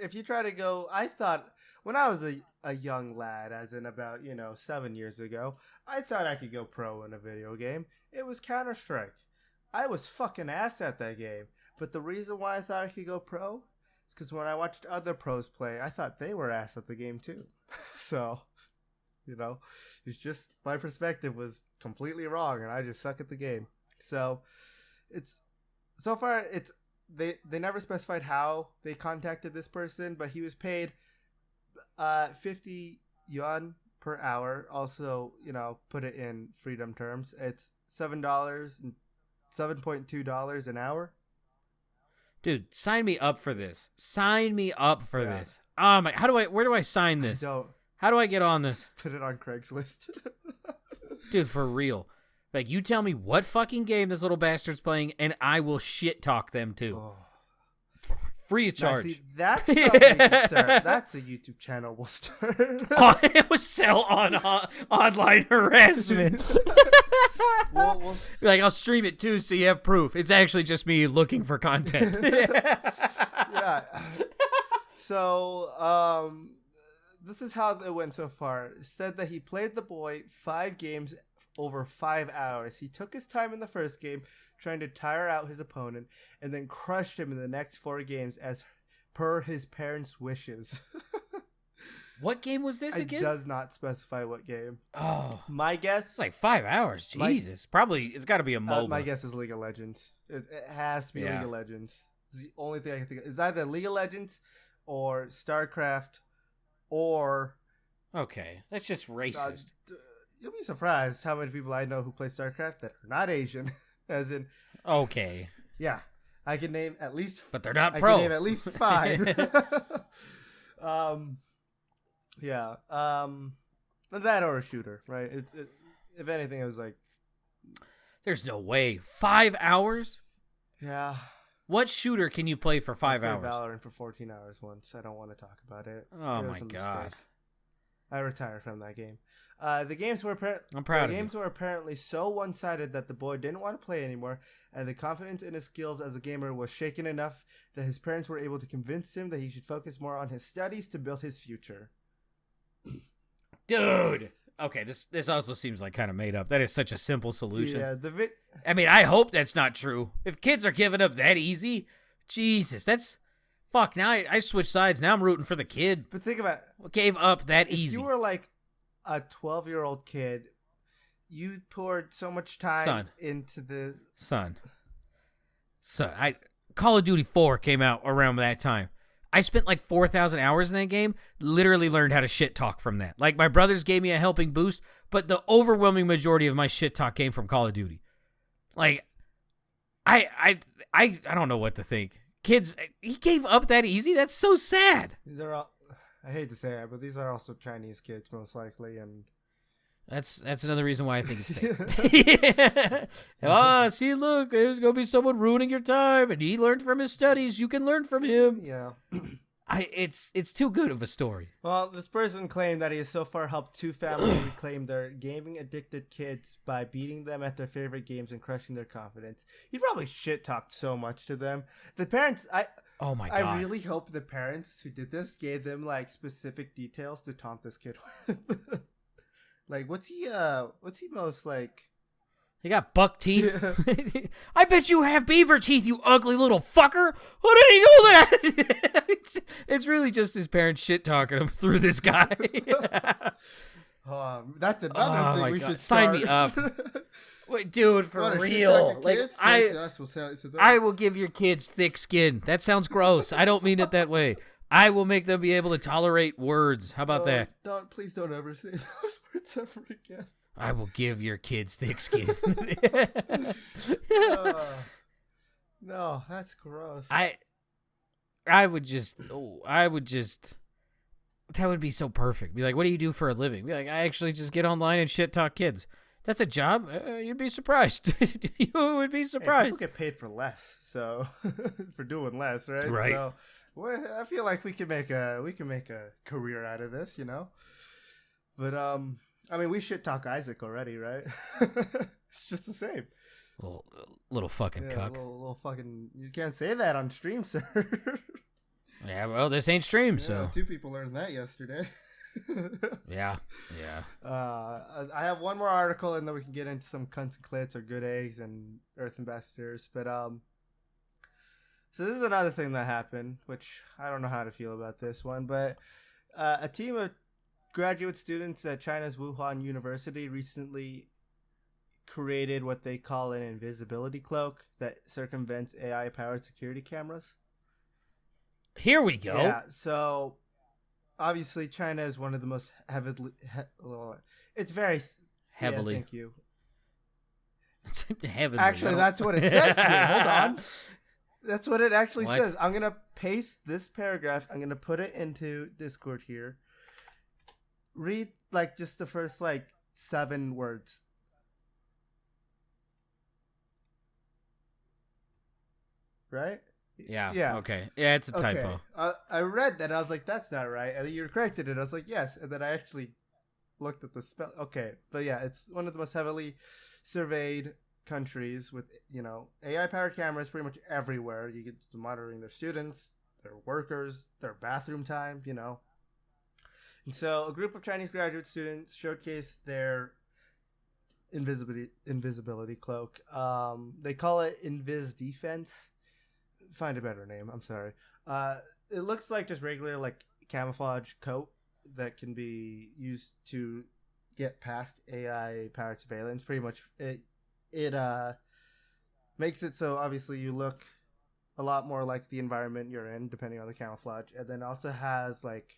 If you try to go, I thought when I was a young lad, as in about 7 years ago, I thought I could go pro in a video game. It was Counter-Strike. I was fucking ass at that game. But the reason why I thought I could go pro is because when I watched other pros play, I thought they were ass at the game too. So, it's just my perspective was completely wrong, and I just suck at the game. So, so far they never specified how they contacted this person, but he was paid 50 yuan per hour. Also, put it in freedom terms. It's $7.2 an hour. Dude, sign me up for this. Sign me up for this. Oh my! Where do I sign this? How do I get on this? Put it on Craigslist. Dude, for real. Like, you tell me what fucking game this little bastard's playing, and I will shit talk them too. Oh. Free of charge. See, that's something to start. That's a YouTube channel we'll start. It was sell on online harassment. we'll like, I'll stream it too, so you have proof. It's actually just me looking for content. Yeah. So, this is how it went so far. It said that he played the boy 5 games over 5 hours. He took his time in the first game, trying to tire out his opponent, and then crushed him in the next 4 games as per his parents' wishes. What game was this again? It does not specify what game. Oh. My guess... It's like 5 hours. Jesus. Probably, it's got to be a MOBA. My guess is League of Legends. It has to be League of Legends. It's the only thing I can think of. It's either League of Legends or StarCraft or... Okay. That's just racist. You'll be surprised how many people I know who play StarCraft that are not Asian. As in... Okay. Yeah. I can name at least... But they're not pro. I can name at least 5. Yeah. That or a shooter, right? If anything, it was like... There's no way. 5 hours? Yeah. What shooter can you play for 5 hours? Valorant for 14 hours once. I don't want to talk about it. Oh my god. Mistake. I retired from that game. The games were were apparently so one-sided that the boy didn't want to play anymore, and the confidence in his skills as a gamer was shaken enough that his parents were able to convince him that he should focus more on his studies to build his future. Dude. Okay, this also seems like kind of made up. That is such a simple solution. Yeah, I mean, I hope that's not true. If kids are giving up that easy, Jesus, that's... Fuck, now I switch sides. Now I'm rooting for the kid. But think about it. Gave up that easy. If you were like a 12-year-old kid, you poured so much time into the... Son, Call of Duty 4 came out around that time. I spent like 4,000 hours in that game, literally learned how to shit talk from that. Like, my brothers gave me a helping boost, but the overwhelming majority of my shit talk came from Call of Duty. Like, I don't know what to think. Kids, he gave up that easy? That's so sad. These are all, I hate to say it, but these are also Chinese kids, most likely, and... That's another reason why I think it's fake. Yeah. Oh, see, look, there's going to be someone ruining your time, and he learned from his studies. You can learn from him. Yeah. It's too good of a story. Well, this person claimed that he has so far helped 2 families reclaim their gaming-addicted kids by beating them at their favorite games and crushing their confidence. He probably shit-talked so much to them. The parents... Oh my god. I really hope the parents who did this gave them, like, specific details to taunt this kid with. Like, what's he most, like... He got buck teeth. Yeah. I bet you have beaver teeth, you ugly little fucker. How did he know that? It's really just his parents shit talking him through this guy. That's another thing we should sign me up. Wait, dude, for real. Like, I will give your kids thick skin. That sounds gross. I don't mean it that way. I will make them be able to tolerate words. How about that? Please don't ever say those words ever again. I will give your kids thick skin. No, that's gross. I would just That would be so perfect. Be like, what do you do for a living? Be like, I actually just get online and shit talk kids. That's a job. You'd be surprised. You would be surprised. People get paid for less, so for doing less, right? Right. So I feel like we can make a career out of this, you know. But I mean, we shit talk Isaac already, right? It's just the same. Little fucking cuck. Little fucking. You can't say that on stream, sir. Yeah, well, this ain't stream, so 2 people learned that yesterday. Yeah. I have one more article, and then we can get into some cunts and clits or good eggs and Earth ambassadors. But so this is another thing that happened, which I don't know how to feel about this one. But a team of graduate students at China's Wuhan University recently created what they call an invisibility cloak that circumvents AI-powered security cameras. Here we go. Yeah, so obviously China is one of the most it's very heavily. Yeah, thank you. Heavily. Actually, that's what it says here. Hold on. That's what it actually says. I'm going to paste this paragraph. I'm going to put it into Discord here. Read like just the first like 7 words. Right? Yeah. Okay. Yeah, it's a typo. I read that. I was like, that's not right. And then you corrected it. I was like, yes. And then I actually looked at the spell. Okay. But yeah, it's one of the most heavily surveyed countries with, AI-powered cameras pretty much everywhere. You get to monitoring their students, their workers, their bathroom time, And so a group of Chinese graduate students showcased their invisibility cloak. They call it Invis Defense. Find a better name. I'm sorry. It looks like just regular like camouflage coat that can be used to get past AI powered surveillance. Pretty much, it makes it so obviously you look a lot more like the environment you're in, depending on the camouflage, and then also has like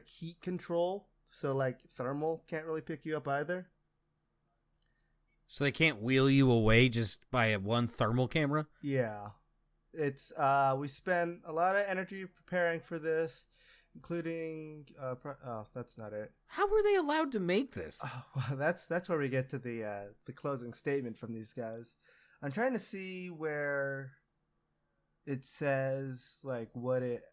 heat control, so like thermal can't really pick you up either. So they can't wheel you away just by a one thermal camera? Yeah. It's we spent a lot of energy preparing for this, including that's not it. How were they allowed to make this? Oh, well, that's where we get to the closing statement from these guys. I'm trying to see where it says like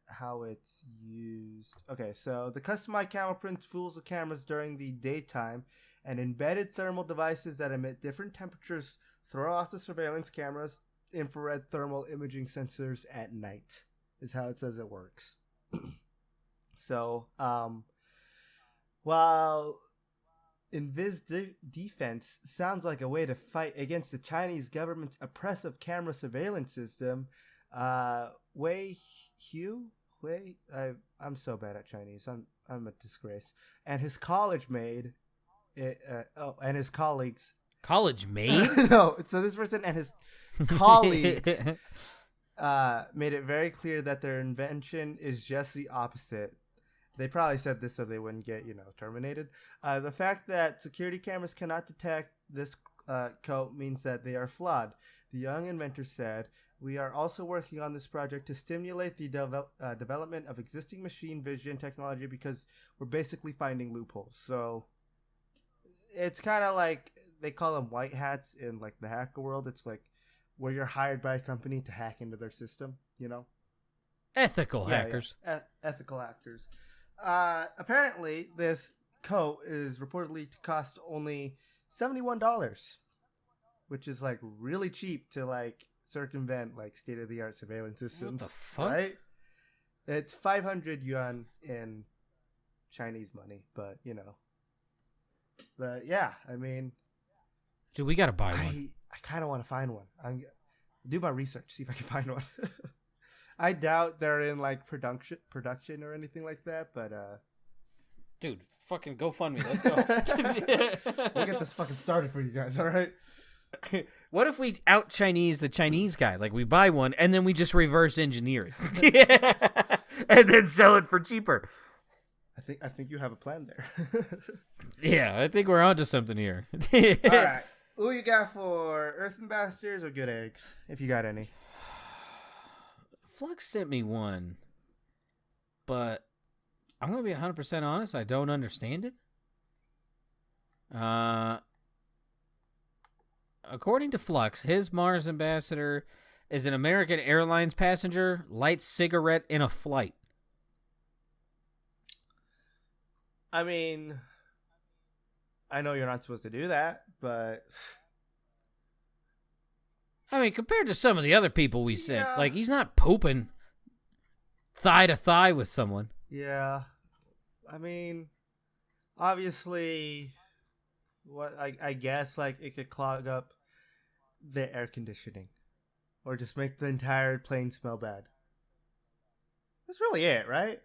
how it's used. Okay, so the customized camera print fools the cameras during the daytime, and embedded thermal devices that emit different temperatures throw off the surveillance cameras. Infrared thermal imaging sensors at night is how it says it works. So, while Invis Defense sounds like a way to fight against the Chinese government's oppressive camera surveillance system, Wei Hu, I'm so bad at Chinese. I'm a disgrace. And his college made it. And his colleagues. College made? No. So this person and his colleagues made it very clear that their invention is just the opposite. They probably said this so they wouldn't get, terminated. The fact that security cameras cannot detect this code means that they are flawed. The young inventor said, "We are also working on this project to stimulate the development of existing machine vision technology because we're basically finding loopholes." So it's kind of like they call them white hats in like the hacker world. It's like where you're hired by a company to hack into their system, Ethical hackers. Yeah. Ethical hackers. Apparently, this coat is reportedly to cost only $71, which is like really cheap to like circumvent like state of the art surveillance systems. What the fuck? Right? It's 500 yuan in Chinese money, but But yeah, I mean, dude, we gotta buy one. I kind of want to find one. I'm do my research, see if I can find one. I doubt they're in like production or anything like that, but dude, fucking GoFundMe. Let's go. We'll get this fucking started for you guys, all right? What if we out Chinese the Chinese guy? Like we buy one and then we just reverse engineer it, and then sell it for cheaper. I think you have a plan there. Yeah, I think we're onto something here. All right, who you got for Earth ambassadors or good eggs, if you got any? Flux sent me one, but I'm going to be 100% honest. I don't understand it. According to Flux, his Mars ambassador is an American Airlines passenger, lights cigarette in a flight. I mean, I know you're not supposed to do that, but... I mean, compared to some of the other people we sent, Yeah. like, he's not pooping thigh to thigh with someone. Yeah. I mean, obviously, what I guess, like, it could clog up the air conditioning. Or just make the entire plane smell bad. That's really it, right?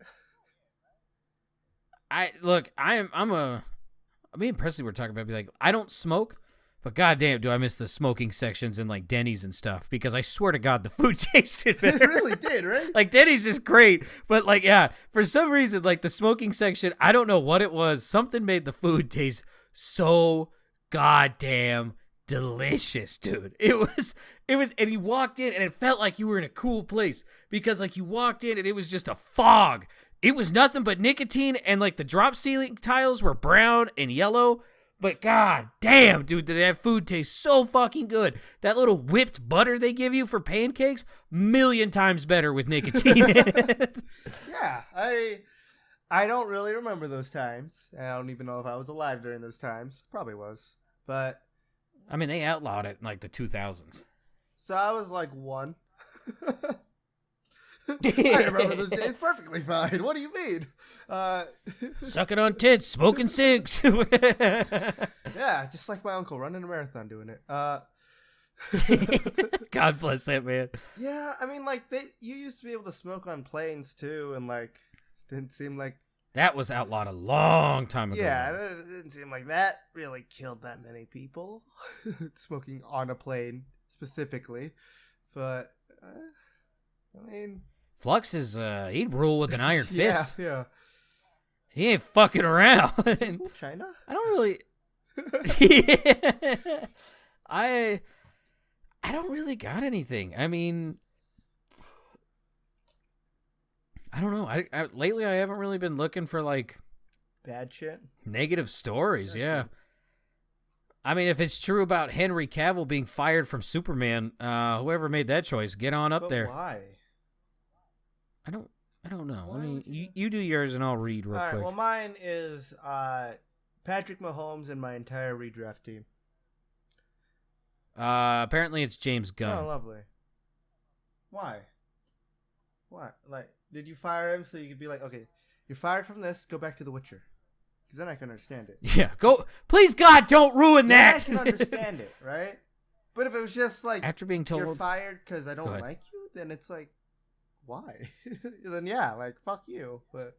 Me and Presley were talking about, be like, I don't smoke, but goddamn, do I miss the smoking sections in like Denny's and stuff, because I swear to God, the food tasted better. It really did, right? Like, Denny's is great, but like, yeah, for some reason, like the smoking section, I don't know what it was. Something made the food taste so goddamn delicious, dude. It was, and you walked in and it felt like you were in a cool place, because like you walked in and it was just a fog. It was nothing but nicotine, and like the drop ceiling tiles were brown and yellow. But god damn, dude, that food tastes so fucking good. That little whipped butter they give you for pancakes, million times better with nicotine in it. Yeah, I don't really remember those times. I don't even know if I was alive during those times. Probably was. But I mean, they outlawed it in like the 2000s. so I was like 1. I remember those days perfectly fine. What do you mean? Sucking on tits, smoking cigs. Yeah, just like my uncle running a marathon doing it. God bless that man. Yeah, I mean, like you used to be able to smoke on planes too, and like didn't seem like That was outlawed a long time ago. yeah, it didn't seem like that really killed that many people. Smoking on a plane specifically, but I mean. Flux is, he'd rule with an iron fist. Yeah. He ain't fucking around. Cool, China? I don't really... I don't really got anything. I mean... I don't know. Lately, I haven't really been looking for, like... Bad shit? Negative stories, yeah. I mean, if it's true about Henry Cavill being fired from Superman, whoever made that choice, get on up there. Why? I don't know. I mean, you do yours and I'll read real quick. Well, mine is Patrick Mahomes and my entire redraft team. Apparently it's James Gunn. Oh, lovely. Why? Like, did you fire him so you could be like, okay, you're fired from this, go back to The Witcher? Because then I can understand it. Yeah, go. Please, God, don't ruin that. I can understand it, right? But if it was just like, after being told you're fired because I don't like you, then it's like, why? Then yeah, like fuck you. But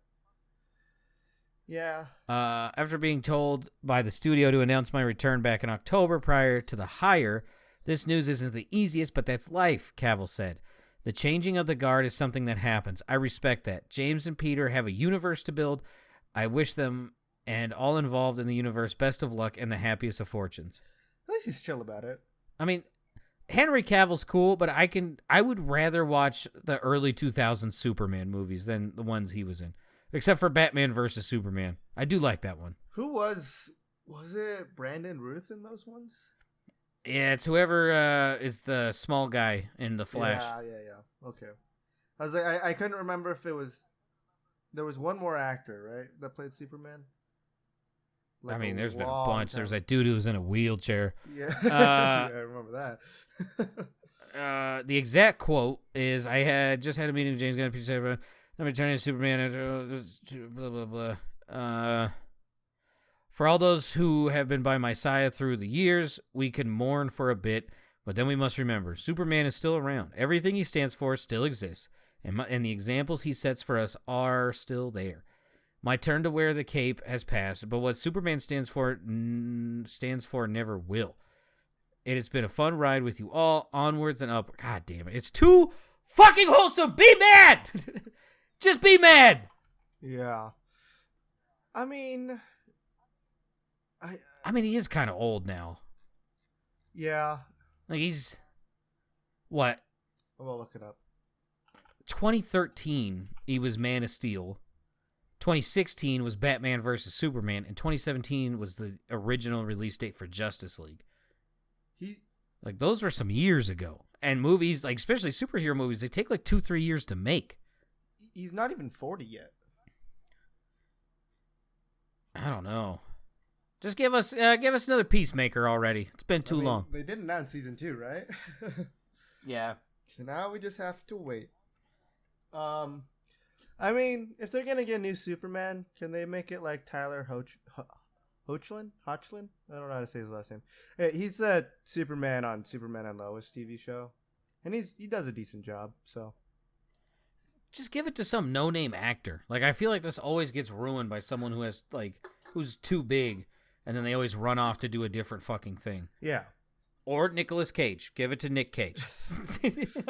yeah. After being told by the studio to announce my return back in October prior to the hire, this news isn't the easiest, but that's life, Cavill said. The changing of the guard is something that happens. I respect that. James and Peter have a universe to build. I wish them and all involved in the universe best of luck and the happiest of fortunes. At least he's chill about it. I mean, Henry Cavill's cool, but I would rather watch the early 2000s Superman movies than the ones he was in. Except for Batman versus Superman. I do like that one. Who was it Brandon Ruth in those ones? Yeah, it's whoever is the small guy in The Flash. Yeah. Okay. I was like, I couldn't remember if it was, there was one more actor, right, that played Superman? Like I mean, there's been a bunch. There's that dude who was in a wheelchair. Yeah, yeah, I remember that. The exact quote is, I had just had a meeting with James Gunn, Peter said, I'm returning to Superman, blah, blah, blah. For all those who have been by my side through the years, we can mourn for a bit, but then we must remember, Superman is still around. Everything he stands for still exists, and the examples he sets for us are still there. My turn to wear the cape has passed, but what Superman stands for never will. It has been a fun ride with you all, onwards and up. God damn it. It's too fucking wholesome. Be mad! Just be mad! Yeah. I mean, he is kind of old now. Yeah. Like, he's... What? I'm gonna look it up. 2013, he was Man of Steel. 2016 was Batman versus Superman, and 2017 was the original release date for Justice League. Like, those were some years ago. And movies, like especially superhero movies, they take like 2-3 years to make. He's not even 40 yet. I don't know. Just give us another Peacemaker already. It's been too long. They did announce season 2, right? Yeah. So now we just have to wait. I mean, if they're gonna get a new Superman, can they make it like Tyler Hoechlin? I don't know how to say his last name. He's a Superman on Superman and Lois TV show, and he does a decent job. So just give it to some no-name actor. Like, I feel like this always gets ruined by someone who's too big, and then they always run off to do a different fucking thing. Yeah. Or Nicolas Cage. Give it to Nick Cage.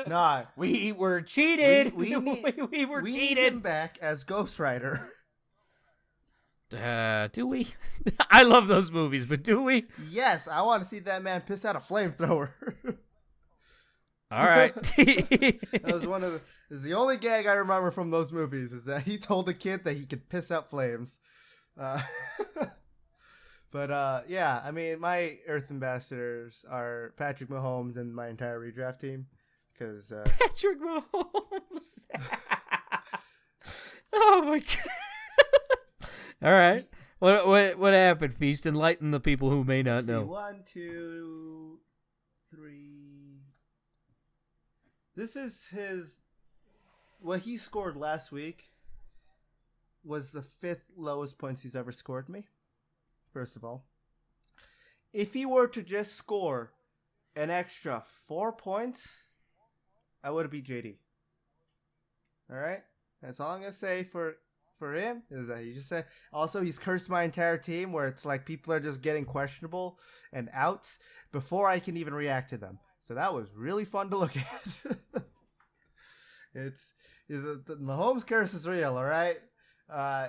Nah, we were cheated. We were cheated. Need him back as Ghost Rider. Do we? I love those movies, but do we? Yes, I want to see that man piss out a flamethrower. All right. That was the only gag I remember from those movies, is that he told the kid that he could piss out flames. But yeah, I mean, my Earth ambassadors are Patrick Mahomes and my entire redraft team, because Patrick Mahomes. Oh my god! All right, what happened? Feast, enlighten the people who may not know. 1, 2, 3. This is what he scored last week was the 5th lowest points he's ever scored me. First of all, if he were to just score an extra 4 points, I would beat JD. All right, that's all I'm gonna say for him, is that he just said. Also, he's cursed my entire team, where it's like people are just getting questionable and outs before I can even react to them. So that was really fun to look at. The Mahomes curse is real, all right.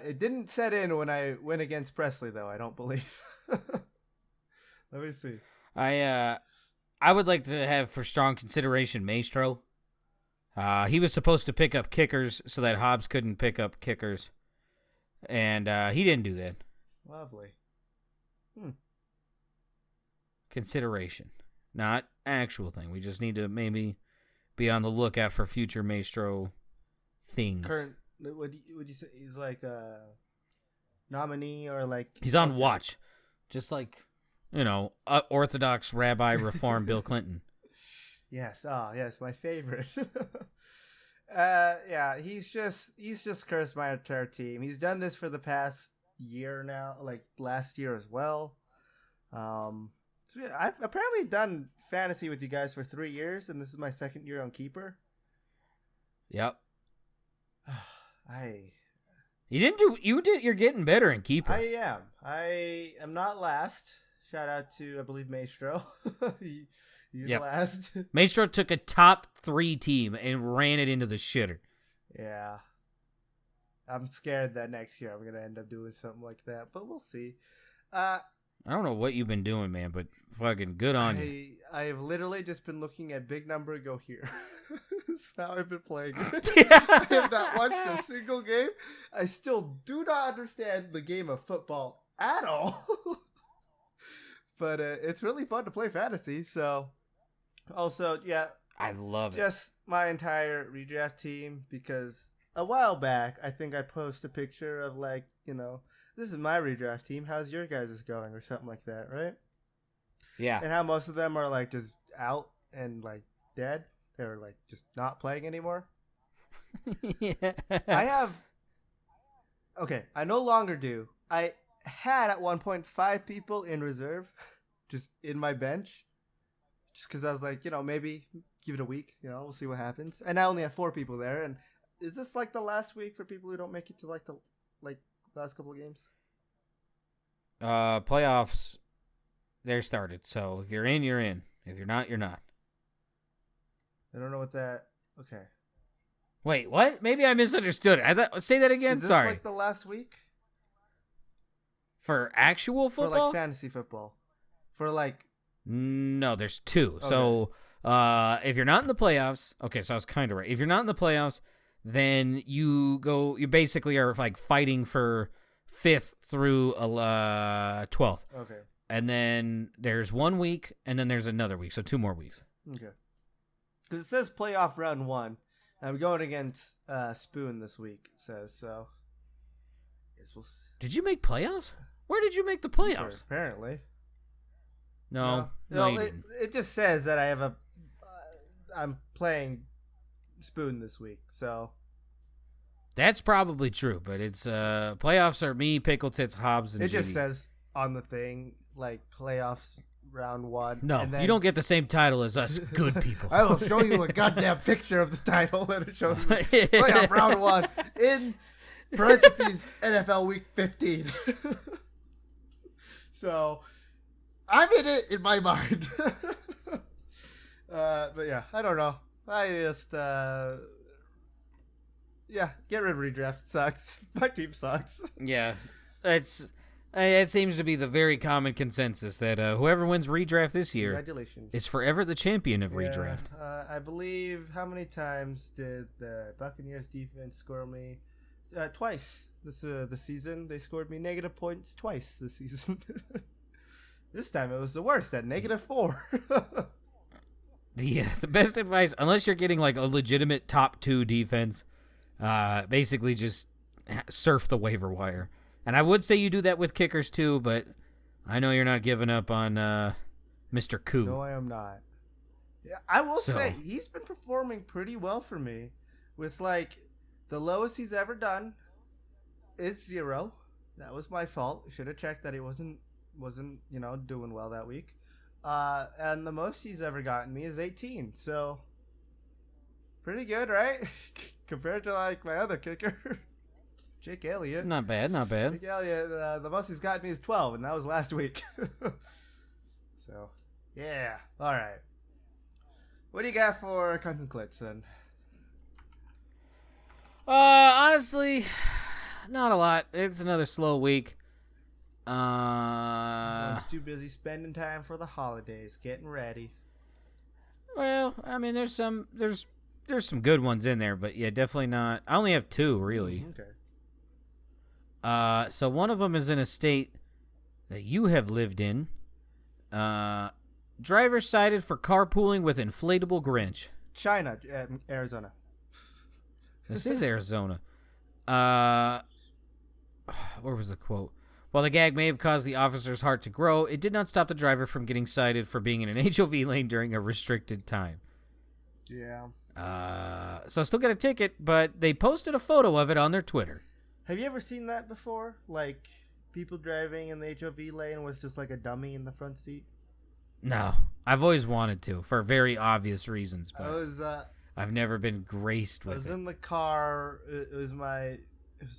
It didn't set in when I went against Presley, though, I don't believe. Let me see. I would like to have for strong consideration Maestro. He was supposed to pick up kickers so that Hobbs couldn't pick up kickers, and he didn't do that. Lovely. Consideration, not actual thing. We just need to maybe be on the lookout for future Maestro things. Would you say he's like a nominee, or like he's on watch, just like Orthodox Rabbi Reform Bill Clinton. Yes, yes, my favorite. Yeah, he's just cursed my entire team. He's done this for the past year now, like last year as well. So yeah, I've apparently done fantasy with you guys for 3 years, and this is my 2nd year on Keeper. Yep. You're getting better in Keeper. I am not last. Shout out to, I believe, Maestro. He's last. Maestro took a top 3 team and ran it into the shitter. Yeah. I'm scared that next year I'm going to end up doing something like that, but we'll see. I don't know what you've been doing, man, but fucking good on you. I have literally just been looking at big number go here. That's how I've been playing. Yeah. I have not watched a single game. I still do not understand the game of football at all. But it's really fun to play fantasy. So, also, yeah. I love it. Just my entire redraft team, because a while back, I think I posted a picture of like, this is my redraft team. How's your guys' going, or something like that, right? Yeah. And how most of them are like just out and like dead, or like just not playing anymore. Yeah. I no longer do. I had at one point 5 people in reserve, just in my bench, just because I was like, maybe give it a week, we'll see what happens. And I only have 4 people there. And is this like the last week for people who don't make it to like the last couple of games? Playoffs, they're started. So if you're in, you're in. If you're not, you're not. I don't know what that. Okay. Wait, what? Maybe I misunderstood it. Say that again. Is this Sorry. like the last week? For actual football? For like fantasy football. For like. No, there's 2. Okay. So if you're not in the playoffs, okay, so I was kind of right. If you're not in the playoffs, then you basically are like fighting for 5th through 12th. Okay. And then there's 1 week, and then there's another week, so 2 more weeks. Okay. Because it says playoff round 1. I'm going against Spoon this week, it says, so. Guess we'll see. Did you make playoffs? Where did you make the playoffs? Apparently. No, you didn't. It just says that I have I'm playing Spoon this week, so. That's probably true, but it's playoffs are me, Pickle Tits, Hobbs, and it just GD. says on the thing, like, playoffs round 1. No, and then you don't get the same title as us good people. I will show you a goddamn picture of the title that it shows me. Playoff round 1 in parentheses NFL week 15. So, I'm in it in my mind. But yeah, I don't know. I just, get rid of redraft. It sucks. My team sucks. Yeah, it seems to be the very common consensus that whoever wins redraft this year is forever the champion of redraft. I believe, how many times did the Buccaneers defense score me? Twice. The season. They scored me negative points twice this season. This time it was the worst at -4. The best advice, unless you're getting like a legitimate top 2 defense, basically just surf the waiver wire. And I would say you do that with kickers too, but I know you're not giving up on Mr. Koo. No, I am not. Yeah, I will say he's been performing pretty well for me. With like the lowest he's ever done is 0. That was my fault. Should have checked that he wasn't doing well that week. And the most he's ever gotten me is 18. So pretty good, right? Compared to like my other kicker. Jake Elliott. Not bad. Jake Elliott, the most he's gotten me is 12, and that was last week. So, yeah. All right. What do you got for Content Clits, then? Honestly, not a lot. It's another slow week. I was too busy spending time for the holidays, getting ready. Well, I mean, there's some good ones in there, but yeah, definitely not. I only have 2, really. Okay. So one of them is in a state that you have lived in. Driver cited for carpooling with inflatable Grinch. China, Arizona. This is Arizona. Where was the quote? While the gag may have caused the officer's heart to grow, it did not stop the driver from getting cited for being in an HOV lane during a restricted time. Yeah. So still get a ticket, but they posted a photo of it on their Twitter. Have you ever seen that before? Like, people driving in the HOV lane with just like a dummy in the front seat? No. I've always wanted to, for very obvious reasons, but I've never been graced with it. I was in the car. It was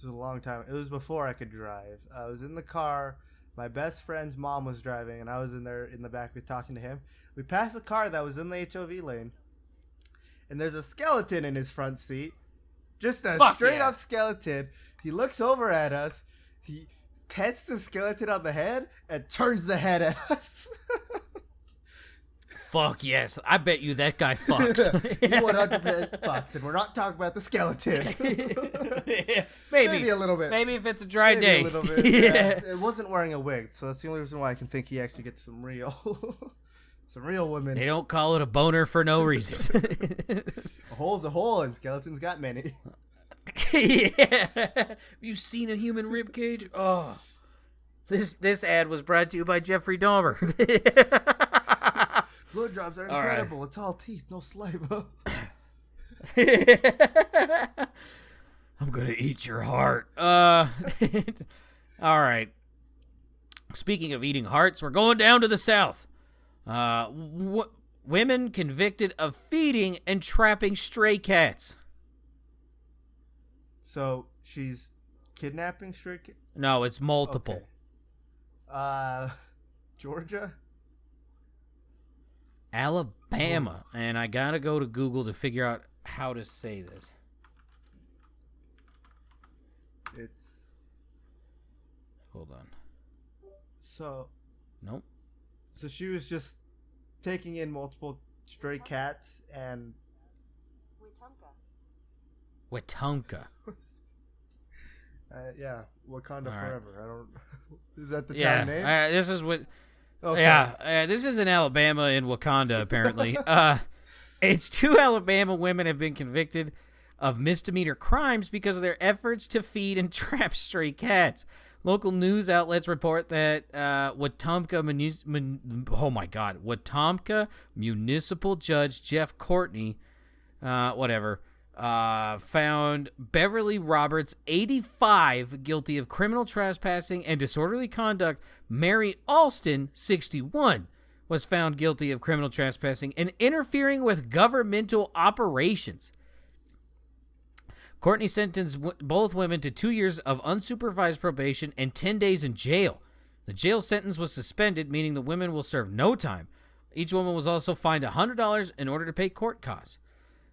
a long time. It was before I could drive. I was in the car. My best friend's mom was driving, and I was in there in the back talking to him. We passed a car that was in the HOV lane, and there's a skeleton in his front seat. Just a straight-up skeleton. He looks over at us. He pets the skeleton on the head and turns the head at us. Fuck yes. I bet you that guy fucks. He 100% fucks, and we're not talking about the skeleton. Maybe a little bit. Maybe if it's a dry day. A little bit. Yeah. It wasn't wearing a wig, so that's the only reason why I can think he actually gets some real women. They don't call it a boner for no reason. A hole's a hole, and skeletons got many. Yeah. Have you seen a human rib cage? Oh. This ad was brought to you by Jeffrey Dahmer. Blowjobs are incredible. Right. It's all teeth, no saliva. I'm gonna eat your heart. All right. Speaking of eating hearts, we're going down to the South. Women convicted of feeding and trapping stray cats. So she's kidnapping stray cats? No, it's multiple. Okay. Georgia? Alabama. And I gotta go to Google to figure out how to say this. Hold on. So. Nope. So she was just taking in multiple stray cats and. Wetumpka. Yeah, Wakanda All right. forever. I don't. Is that the Yeah, town name? this is what. Okay. Yeah, this is in Alabama in Wakanda. Apparently, it's 2 Alabama women have been convicted of misdemeanor crimes because of their efforts to feed and trap stray cats. Local news outlets report that Wetumpka Municipal Judge Jeff Courtney, found Beverly Roberts, 85, guilty of criminal trespassing and disorderly conduct. Mary Alston, 61, was found guilty of criminal trespassing and interfering with governmental operations. Courtney sentenced both women to 2 years of unsupervised probation and 10 days in jail. The jail sentence was suspended, meaning the women will serve no time. Each woman was also fined $100 in order to pay court costs.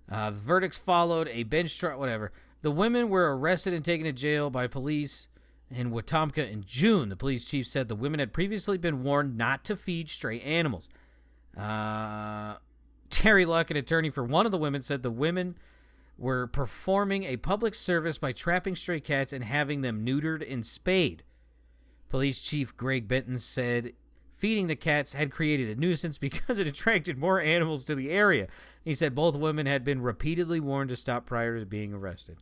The verdicts followed a bench trial, The women were arrested and taken to jail by police in Wetumpka in June. The police chief said the women had previously been warned not to feed stray animals. Terry Luck, an attorney for one of the women, said the women were performing a public service by trapping stray cats and having them neutered and spayed. Police Chief Greg Benton said feeding the cats had created a nuisance because it attracted more animals to the area. He said both women had been repeatedly warned to stop prior to being arrested.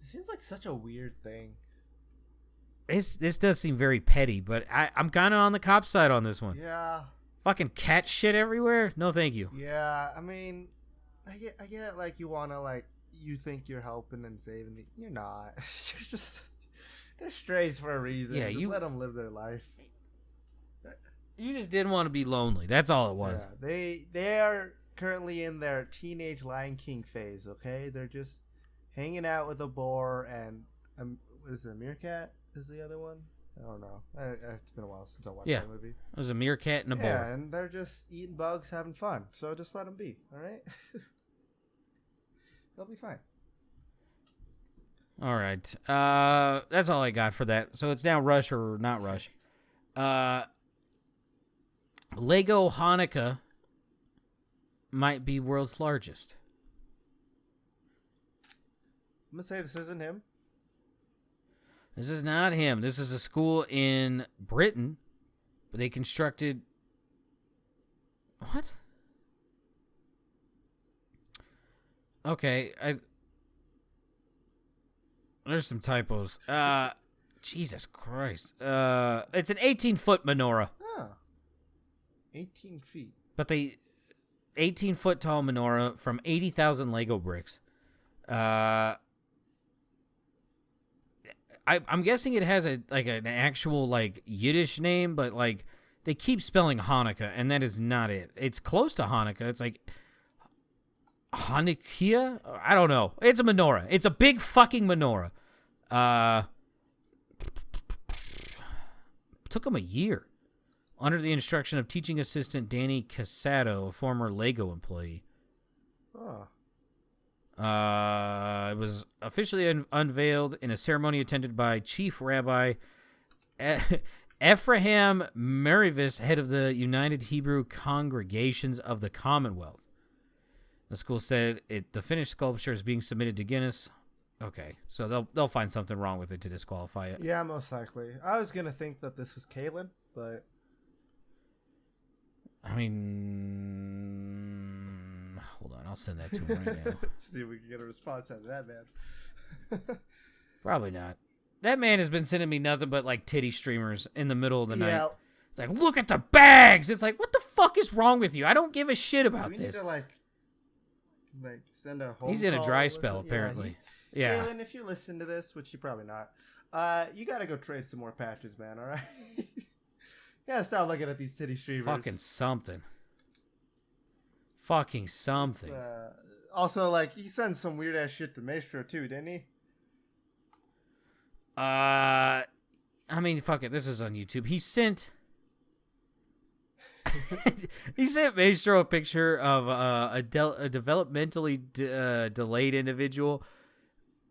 It seems like such a weird thing. This does seem very petty, but I'm kind of on the cop side on this one. Yeah. Fucking cat shit everywhere? No, thank you. Yeah, I mean, I get like you want to, like, you think you're helping and saving the... You're not. You're just... They're strays for a reason. Yeah, just let them live their life. You just didn't want to be lonely. That's all it was. Yeah, they are currently in their teenage Lion King phase, okay? They're just hanging out with a boar and... what is it, a meerkat is the other one? I don't know. It's been a while since I watched that movie. There's a meerkat and a boar. Yeah, and they're just eating bugs, having fun. So just let them be, all right? They'll be fine. All right. That's all I got for that. So it's now Rush or not Rush. Lego Hanukkah might be world's largest. I'm going to say this isn't him. This is not him. This is a school in Britain, but they constructed... What? Okay, there's some typos. Jesus Christ. It's an 18-foot menorah. Oh. 18 feet. But 18-foot tall menorah from 80,000 Lego bricks. I'm guessing it has an actual like Yiddish name, but like they keep spelling Hanukkah, and that is not it. It's close to Hanukkah. It's like Hanukkah? I don't know. It's a menorah. It's a big fucking menorah. Took him a year. Under the instruction of teaching assistant Danny Casato, a former Lego employee. Oh. It was officially unveiled in a ceremony attended by Chief Rabbi Ephraim Merivis, head of the United Hebrew Congregations of the Commonwealth. The school said the finished sculpture is being submitted to Guinness. Okay, so they'll find something wrong with it to disqualify it. Yeah, most likely. I was gonna think that this was Kaylin, but I mean, hold on, I'll send that to him right now. Let's see if we can get a response out of that man. Probably not. That man has been sending me nothing but like titty streamers in the middle of the night. Like, look at the bags. It's like, what the fuck is wrong with you? I don't give a shit about we this. Need to like send a home He's in a call dry spell, apparently. Yeah. Kaylin, if you listen to this, which you probably not, you gotta go trade some more patches, man. All right. Yeah, stop looking at these titty streamers. Fucking something. Also, like, he sent some weird ass shit to Maestro too, didn't he? I mean, fuck it. This is on YouTube. He sent Maestro a picture of a developmentally delayed individual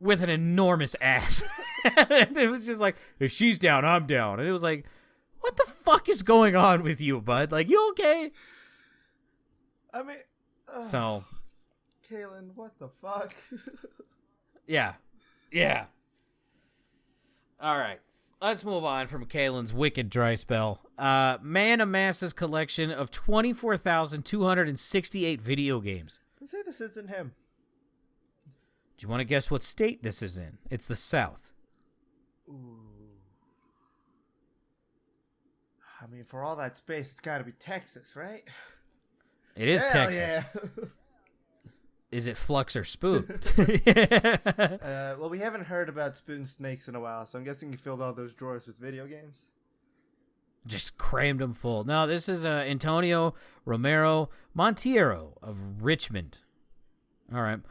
with an enormous ass. And it was just like, if she's down, I'm down. And it was like, what the fuck is going on with you, bud? Like, you okay? I mean, so Kalen, what the fuck? Yeah. Yeah. All right. Let's move on from Kalen's wicked dry spell. Man amasses collection of 24,268 video games. Let's say this isn't him. Do you want to guess what state this is in? It's the South. Ooh. I mean, for all that space, it's got to be Texas, right? It is Hell Texas. Yeah. Is it Flux or Spooked? Well, we haven't heard about Spoon Snakes in a while, so I'm guessing you filled all those drawers with video games. Just crammed them full. No, this is Antonio Romero Monteiro of Richmond. All right.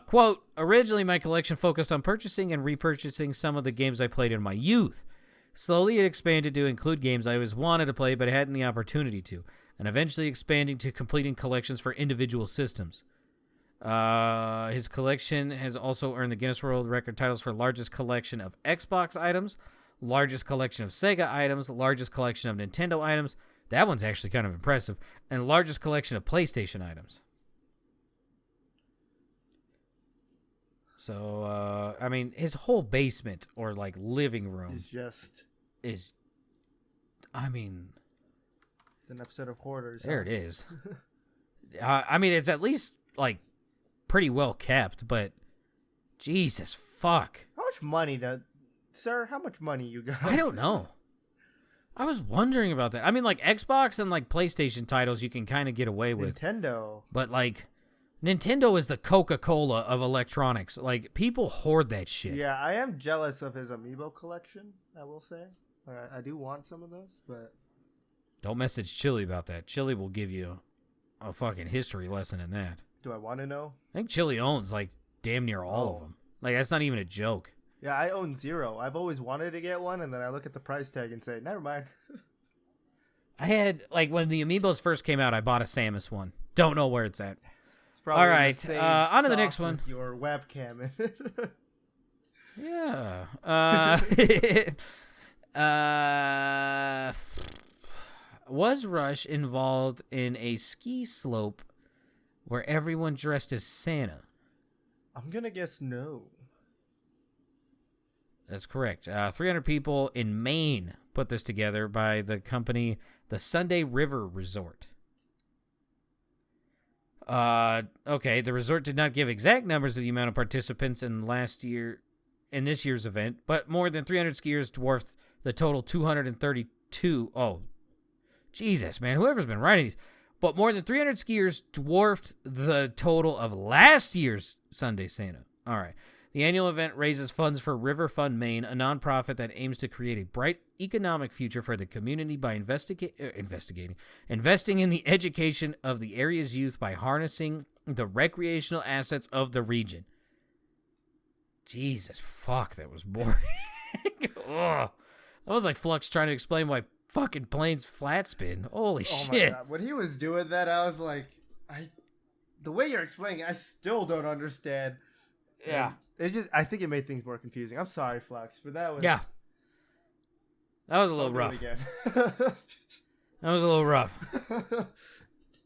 Quote, originally my collection focused on purchasing and repurchasing some of the games I played in my youth. Slowly it expanded to include games I always wanted to play but hadn't the opportunity to, and eventually expanding to completing collections for individual systems. His collection has also earned the Guinness World Record titles for largest collection of Xbox items, largest collection of Sega items, largest collection of Nintendo items. That one's actually kind of impressive. And largest collection of PlayStation items. So, I mean, his whole basement or like living room is, I mean, it's an episode of Hoarders. There it is. I mean, it's at least like pretty well kept, but Jesus fuck. How much money sir, how much money you got? I don't know. I was wondering about that. I mean, like Xbox and like PlayStation titles you can kind of get away with. Nintendo. But like Nintendo is the Coca-Cola of electronics. Like people hoard that shit. Yeah, I am jealous of his amiibo collection, I will say. I do want some of those, but don't message Chili about that. Chili will give you a fucking history lesson in that. Do I want to know? I think Chili owns like damn near all of them. Like that's not even a joke. Yeah, I own 0. I've always wanted to get one, and then I look at the price tag and say, never mind. I had, like, when the Amiibos first came out, I bought a Samus one. Don't know where it's at. It's probably all right, on to the next one. With your webcam in it. Yeah. Was Rush involved in a ski slope where everyone dressed as Santa? I'm going to guess no. That's correct. 300 people in Maine put this together by the company, the Sunday River Resort. Okay, the resort did not give exact numbers of the amount of participants in this year's event, but more than 300 skiers dwarfed the total 232. Oh, Jesus, man, whoever's been writing these. But more than 300 skiers dwarfed the total of last year's Sunday Santa. All right. The annual event raises funds for River Fund Maine, a nonprofit that aims to create a bright economic future for the community by investing in the education of the area's youth by harnessing the recreational assets of the region. Jesus, fuck, that was boring. Ugh. That was like Flux trying to explain why fucking planes flat spin. Holy shit. My God. When he was doing that, I was like, the way you're explaining it, I still don't understand. Yeah. I think it made things more confusing. I'm sorry, Flux, but that was... Yeah. That was a little rough. That was a little rough.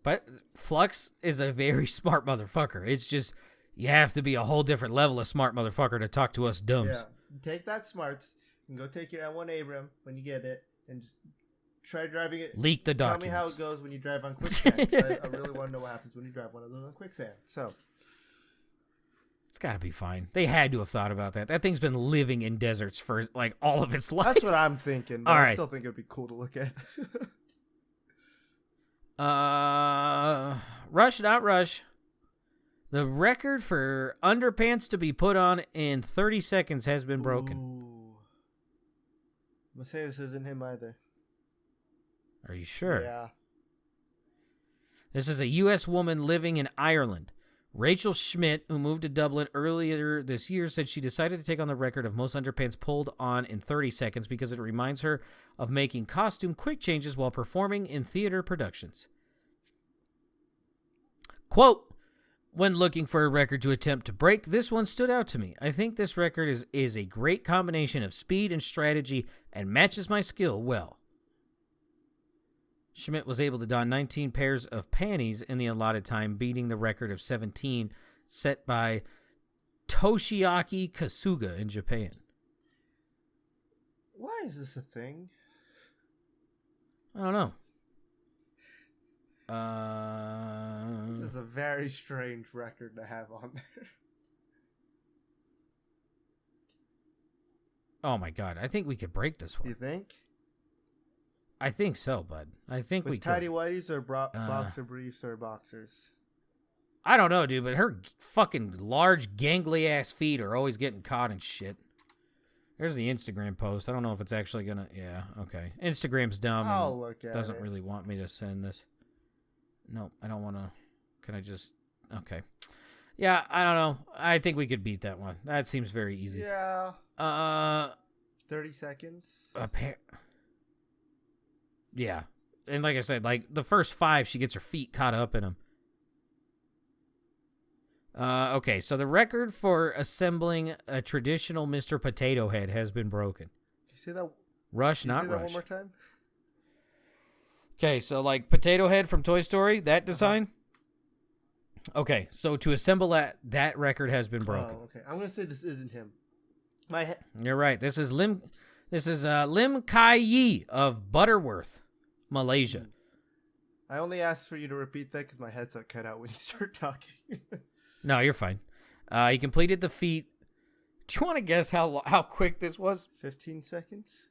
But Flux is a very smart motherfucker. It's just, you have to be a whole different level of smart motherfucker to talk to us dumbs. Yeah. Take that smarts and go take your M1 Abram when you get it and just try driving it. Leak the documents. Tell me how it goes when you drive on quicksand. I really want to know what happens when you drive one of those on quicksand. So... It's got to be fine. They had to have thought about that. That thing's been living in deserts for, like, all of its life. That's what I'm thinking. But all right. I still think it would be cool to look at. Rush, not Rush. The record for underpants to be put on in 30 seconds has been broken. Ooh. I'm going to say this isn't him either. Are you sure? Yeah. This is a U.S. woman living in Ireland. Rachel Schmidt, who moved to Dublin earlier this year, said she decided to take on the record of most underpants pulled on in 30 seconds because it reminds her of making costume quick changes while performing in theater productions. Quote, when looking for a record to attempt to break, this one stood out to me. I think this record is a great combination of speed and strategy and matches my skill well. Schmidt was able to don 19 pairs of panties in the allotted time, beating the record of 17 set by Toshiaki Kasuga in Japan. Why is this a thing? I don't know. This is a very strange record to have on there. Oh my god, I think we could break this one. You think? I think so, bud. I think we could. Tidy whities or boxer briefs or boxers? I don't know, dude, but her fucking large, gangly ass feet are always getting caught in shit. There's the Instagram post. I don't know if it's actually gonna. Yeah, okay. Instagram's dumb. I'll look at it. Doesn't really want me to send this. No, I don't want to. Can I just? Okay. Yeah, I don't know. I think we could beat that one. That seems very easy. Yeah. 30 seconds. Yeah. And like I said, like the first 5, she gets her feet caught up in them. Okay, so the record for assembling a traditional Mr. Potato Head has been broken. Can you say that? Rush, not say that Rush. one more time? Okay, so like Potato Head from Toy Story, that design. Okay, so to assemble that record has been broken. Oh, okay. I'm gonna say this isn't him. You're right. This is Lim Kai Yi of Butterworth, Malaysia. I only asked for you to repeat that because my headset cut out when you start talking. No, you're fine. He completed the feat. Do you want to guess how quick this was? 15 seconds?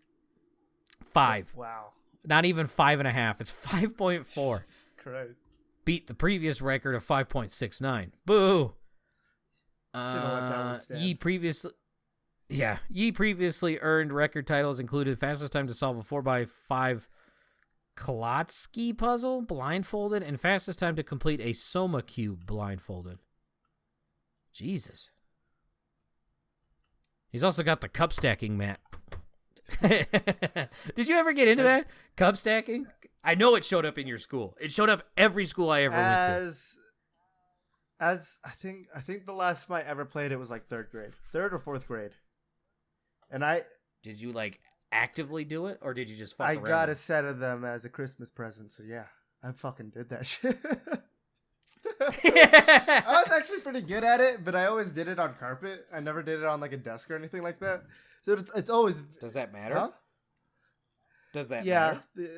5. Wow. Not even 5.5. It's 5.4. Jesus Christ. Beat the previous record of 5.69. Boo. Yi previously earned record titles included fastest time to solve a 4x5 Klotsky puzzle blindfolded and fastest time to complete a Soma cube blindfolded. Jesus. He's also got the cup stacking mat. Did you ever get into that? Cup stacking? I know it showed up in your school. It showed up every school I ever went to. As I think the last time I ever played it was like 3rd or 4th grade. And did you like actively do it or did you just fuck around? I got a set of them as a Christmas present, so yeah. I fucking did that shit. I was actually pretty good at it, but I always did it on carpet. I never did it on like a desk or anything like that. So it's always. Does that matter? Huh? Does that matter? Yeah,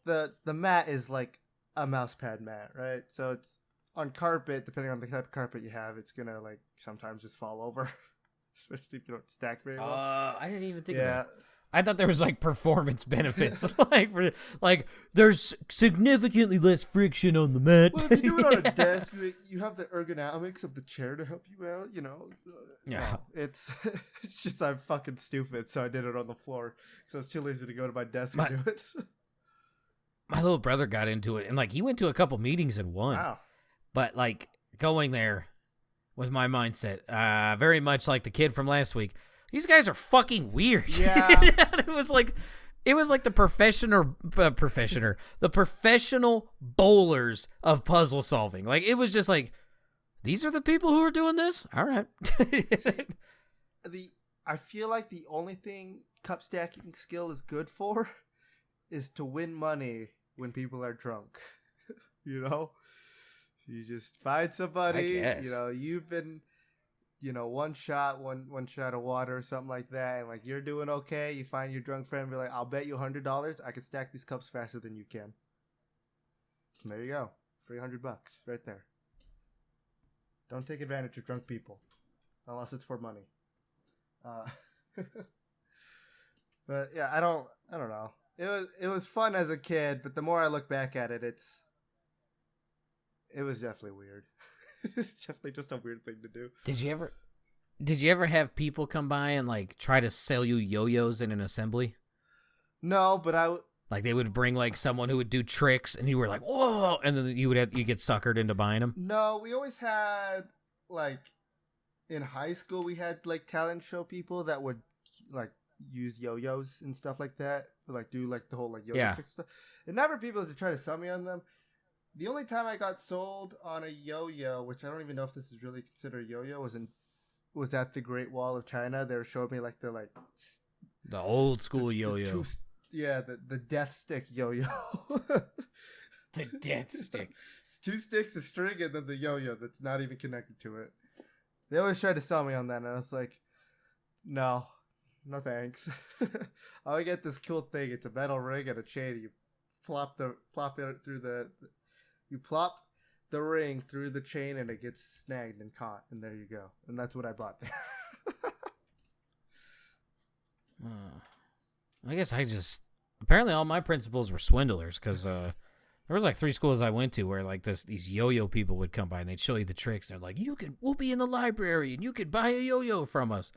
the mat is like a mouse pad mat, right? So it's on carpet. Depending on the type of carpet you have, it's gonna like sometimes just fall over, especially if you don't stack very well. I didn't even think of that. I thought there was like performance benefits, like there's significantly less friction on the mat. Well, if you do it on a desk, you have the ergonomics of the chair to help you out. You know. Yeah. It's just I'm fucking stupid, so I did it on the floor because I was too lazy to go to my desk and do it. My little brother got into it, and like he went to a couple meetings and won. Wow. But like going there with my mindset, very much like the kid from last week. These guys are fucking weird. Yeah. It was like the professional bowlers of puzzle solving. Like it was just like, these are the people who are doing this. All right. I feel like the only thing cup stacking skill is good for is to win money when people are drunk. You know, you just find somebody. I guess. You know, you've been. One shot of water or something like that, and like you're doing okay. You find your drunk friend and be like, I'll bet you $100 I can stack these cups faster than you can. And there you go. $300 right there. Don't take advantage of drunk people. Unless it's for money. But yeah, I don't know. It was fun as a kid, but the more I look back at it, it was definitely weird. It's definitely just a weird thing to do. Did you ever have people come by and like try to sell you yo-yos in an assembly? No, but like they would bring like someone who would do tricks, and you were like, whoa, and then you get suckered into buying them. No, we always had like in high school we had like talent show people that would like use yo-yos and stuff like that, like do like the whole like yo-yo trick stuff. And never people to try to sell me on them. The only time I got sold on a yo-yo, which I don't even know if this is really considered yo-yo, was at the Great Wall of China. They were showing me like the old school yo-yo. The death stick yo-yo. The death stick. 2 sticks of string and then the yo-yo that's not even connected to it. They always try to sell me on that, and I was like, no thanks. I'll get this cool thing. It's a metal ring and a chain. You plop the ring through the chain and it gets snagged and caught, and there you go. And that's what I bought there. I guess apparently all my principals were swindlers, because there was like 3 schools I went to where like these yo-yo people would come by and they'd show you the tricks. They're like, we'll be in the library and you could buy a yo-yo from us.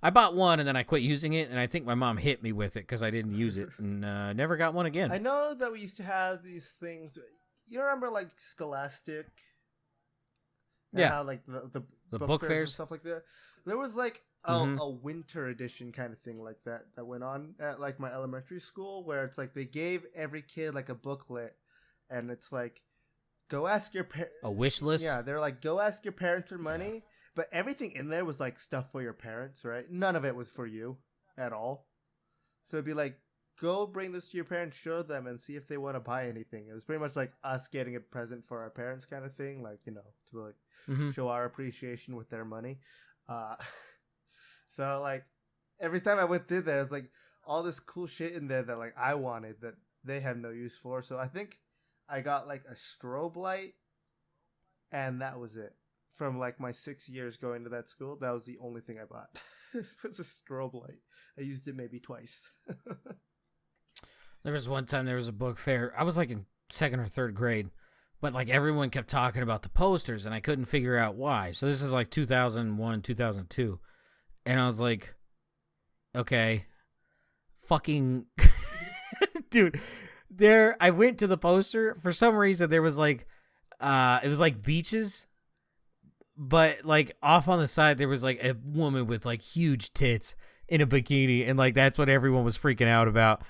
I bought one and then I quit using it, and I think my mom hit me with it because I didn't use it, and never got one again. I know that we used to have these things. You remember like Scholastic? Yeah. How, like the book fairs and stuff like that. There was like a winter edition kind of thing like that went on at like my elementary school, where it's like they gave every kid like a booklet, and it's like, go ask your parents. A wish list? Yeah, they're like, go ask your parents for money. Yeah. But everything in there was like stuff for your parents, right? None of it was for you at all. So it'd be like, go bring this to your parents, show them, and see if they want to buy anything. It was pretty much like us getting a present for our parents kind of thing, like, to like show our appreciation with their money. So like every time I went through there, it's like all this cool shit in there that like I wanted that they have no use for. So I think I got like a strobe light, and that was it. From like my 6 years going to that school, that was the only thing I bought. It was a strobe light. I used it maybe twice. There was one time there was a book fair. I was like in 2nd or 3rd grade, but like everyone kept talking about the posters and I couldn't figure out why. So this is like 2001, 2002. And I was like, okay, fucking dude, I went to the poster. For some reason there was like, it was like beaches, but like off on the side there was like a woman with like huge tits in a bikini, and like that's what everyone was freaking out about.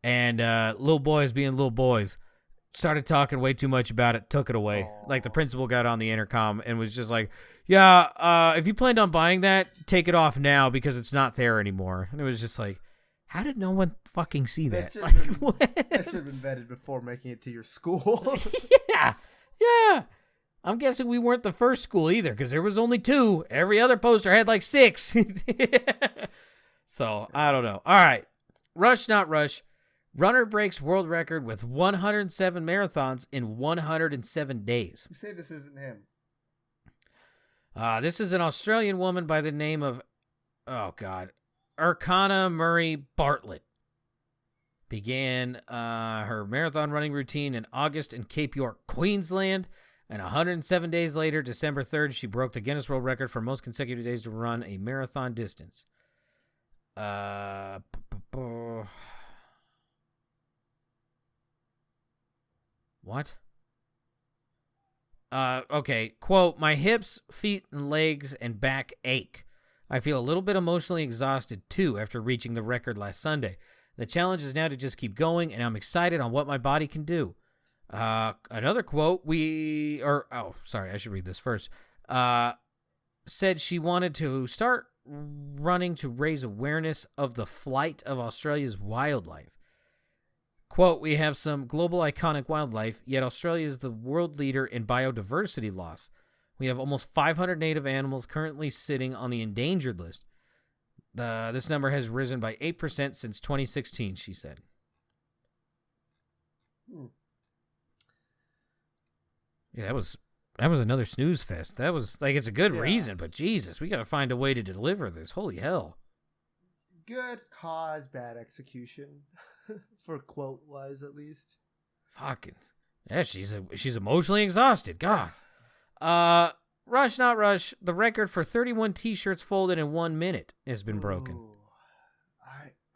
And little boys being little boys started talking way too much about it, took it away. Aww. Like the principal got on the intercom and was just like, yeah, if you planned on buying that, take it off now because it's not there anymore. And it was just like, how did no one fucking see that? That should have been vetted before making it to your school. Yeah. I'm guessing we weren't the first school either, because there was only 2. Every other poster had like 6. So, I don't know. All right. Rush, not rush. Runner breaks world record with 107 marathons in 107 days. You say this isn't him. This is an Australian woman by the name of, Urkana Murray Bartlett. Began her marathon running routine in August in Cape York, Queensland. And 107 days later, December 3rd, she broke the Guinness World Record for most consecutive days to run a marathon distance. What? Okay. Quote, my hips, feet, and legs and back ache. I feel a little bit emotionally exhausted, too, after reaching the record last Sunday. The challenge is now to just keep going, and I'm excited on what my body can do. Another quote, I should read this first. Said she wanted to start running to raise awareness of the flight of Australia's wildlife. Quote, we have some global iconic wildlife, yet Australia is the world leader in biodiversity loss. We have almost 500 native animals currently sitting on the endangered list. This number has risen by 8% since 2016, she said. Yeah, that was another snooze fest. That was like, it's a good reason, but Jesus, we got to find a way to deliver this. Holy hell. Good cause, bad execution. For quote wise, at least. Fucking. Yeah, she's emotionally exhausted. God. Rush, not rush. The record for 31 t-shirts folded in 1 minute has been broken.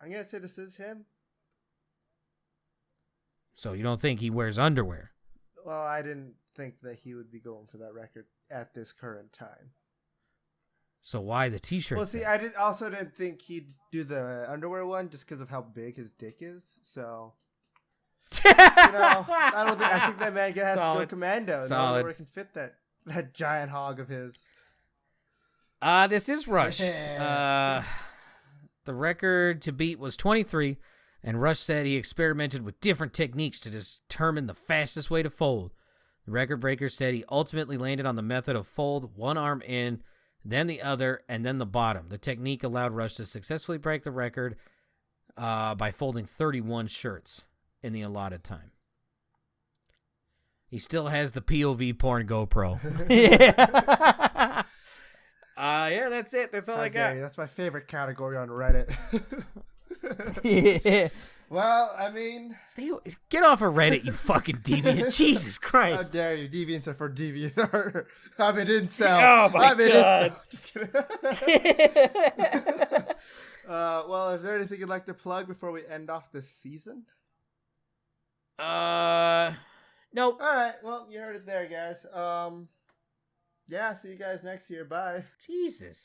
I'm going to say this is him. So you don't think he wears underwear? Well, I didn't think that he would be going for that record at this current time. So why the t-shirt? Well, see, I didn't think he'd do the underwear one just because of how big his dick is. So, I think that man has to go commando. No underwear can fit that giant hog of his. This is Rush. The record to beat was 23, and Rush said he experimented with different techniques to determine the fastest way to fold. The record breaker said he ultimately landed on the method of fold one arm in, then the other, and then the bottom. The technique allowed Rush to successfully break the record by folding 31 shirts in the allotted time. He still has the POV porn GoPro. Yeah. Yeah, that's it. That's all I got. That's my favorite category on Reddit. Yeah. Well, I mean... Get off of Reddit, you fucking deviant. Jesus Christ. How dare you. Deviants are for deviant art. I'm an incel. Oh, my God. Just kidding. Well, is there anything you'd like to plug before we end off this season? Nope. All right. Well, you heard it there, guys. Yeah, see you guys next year. Bye. Jesus.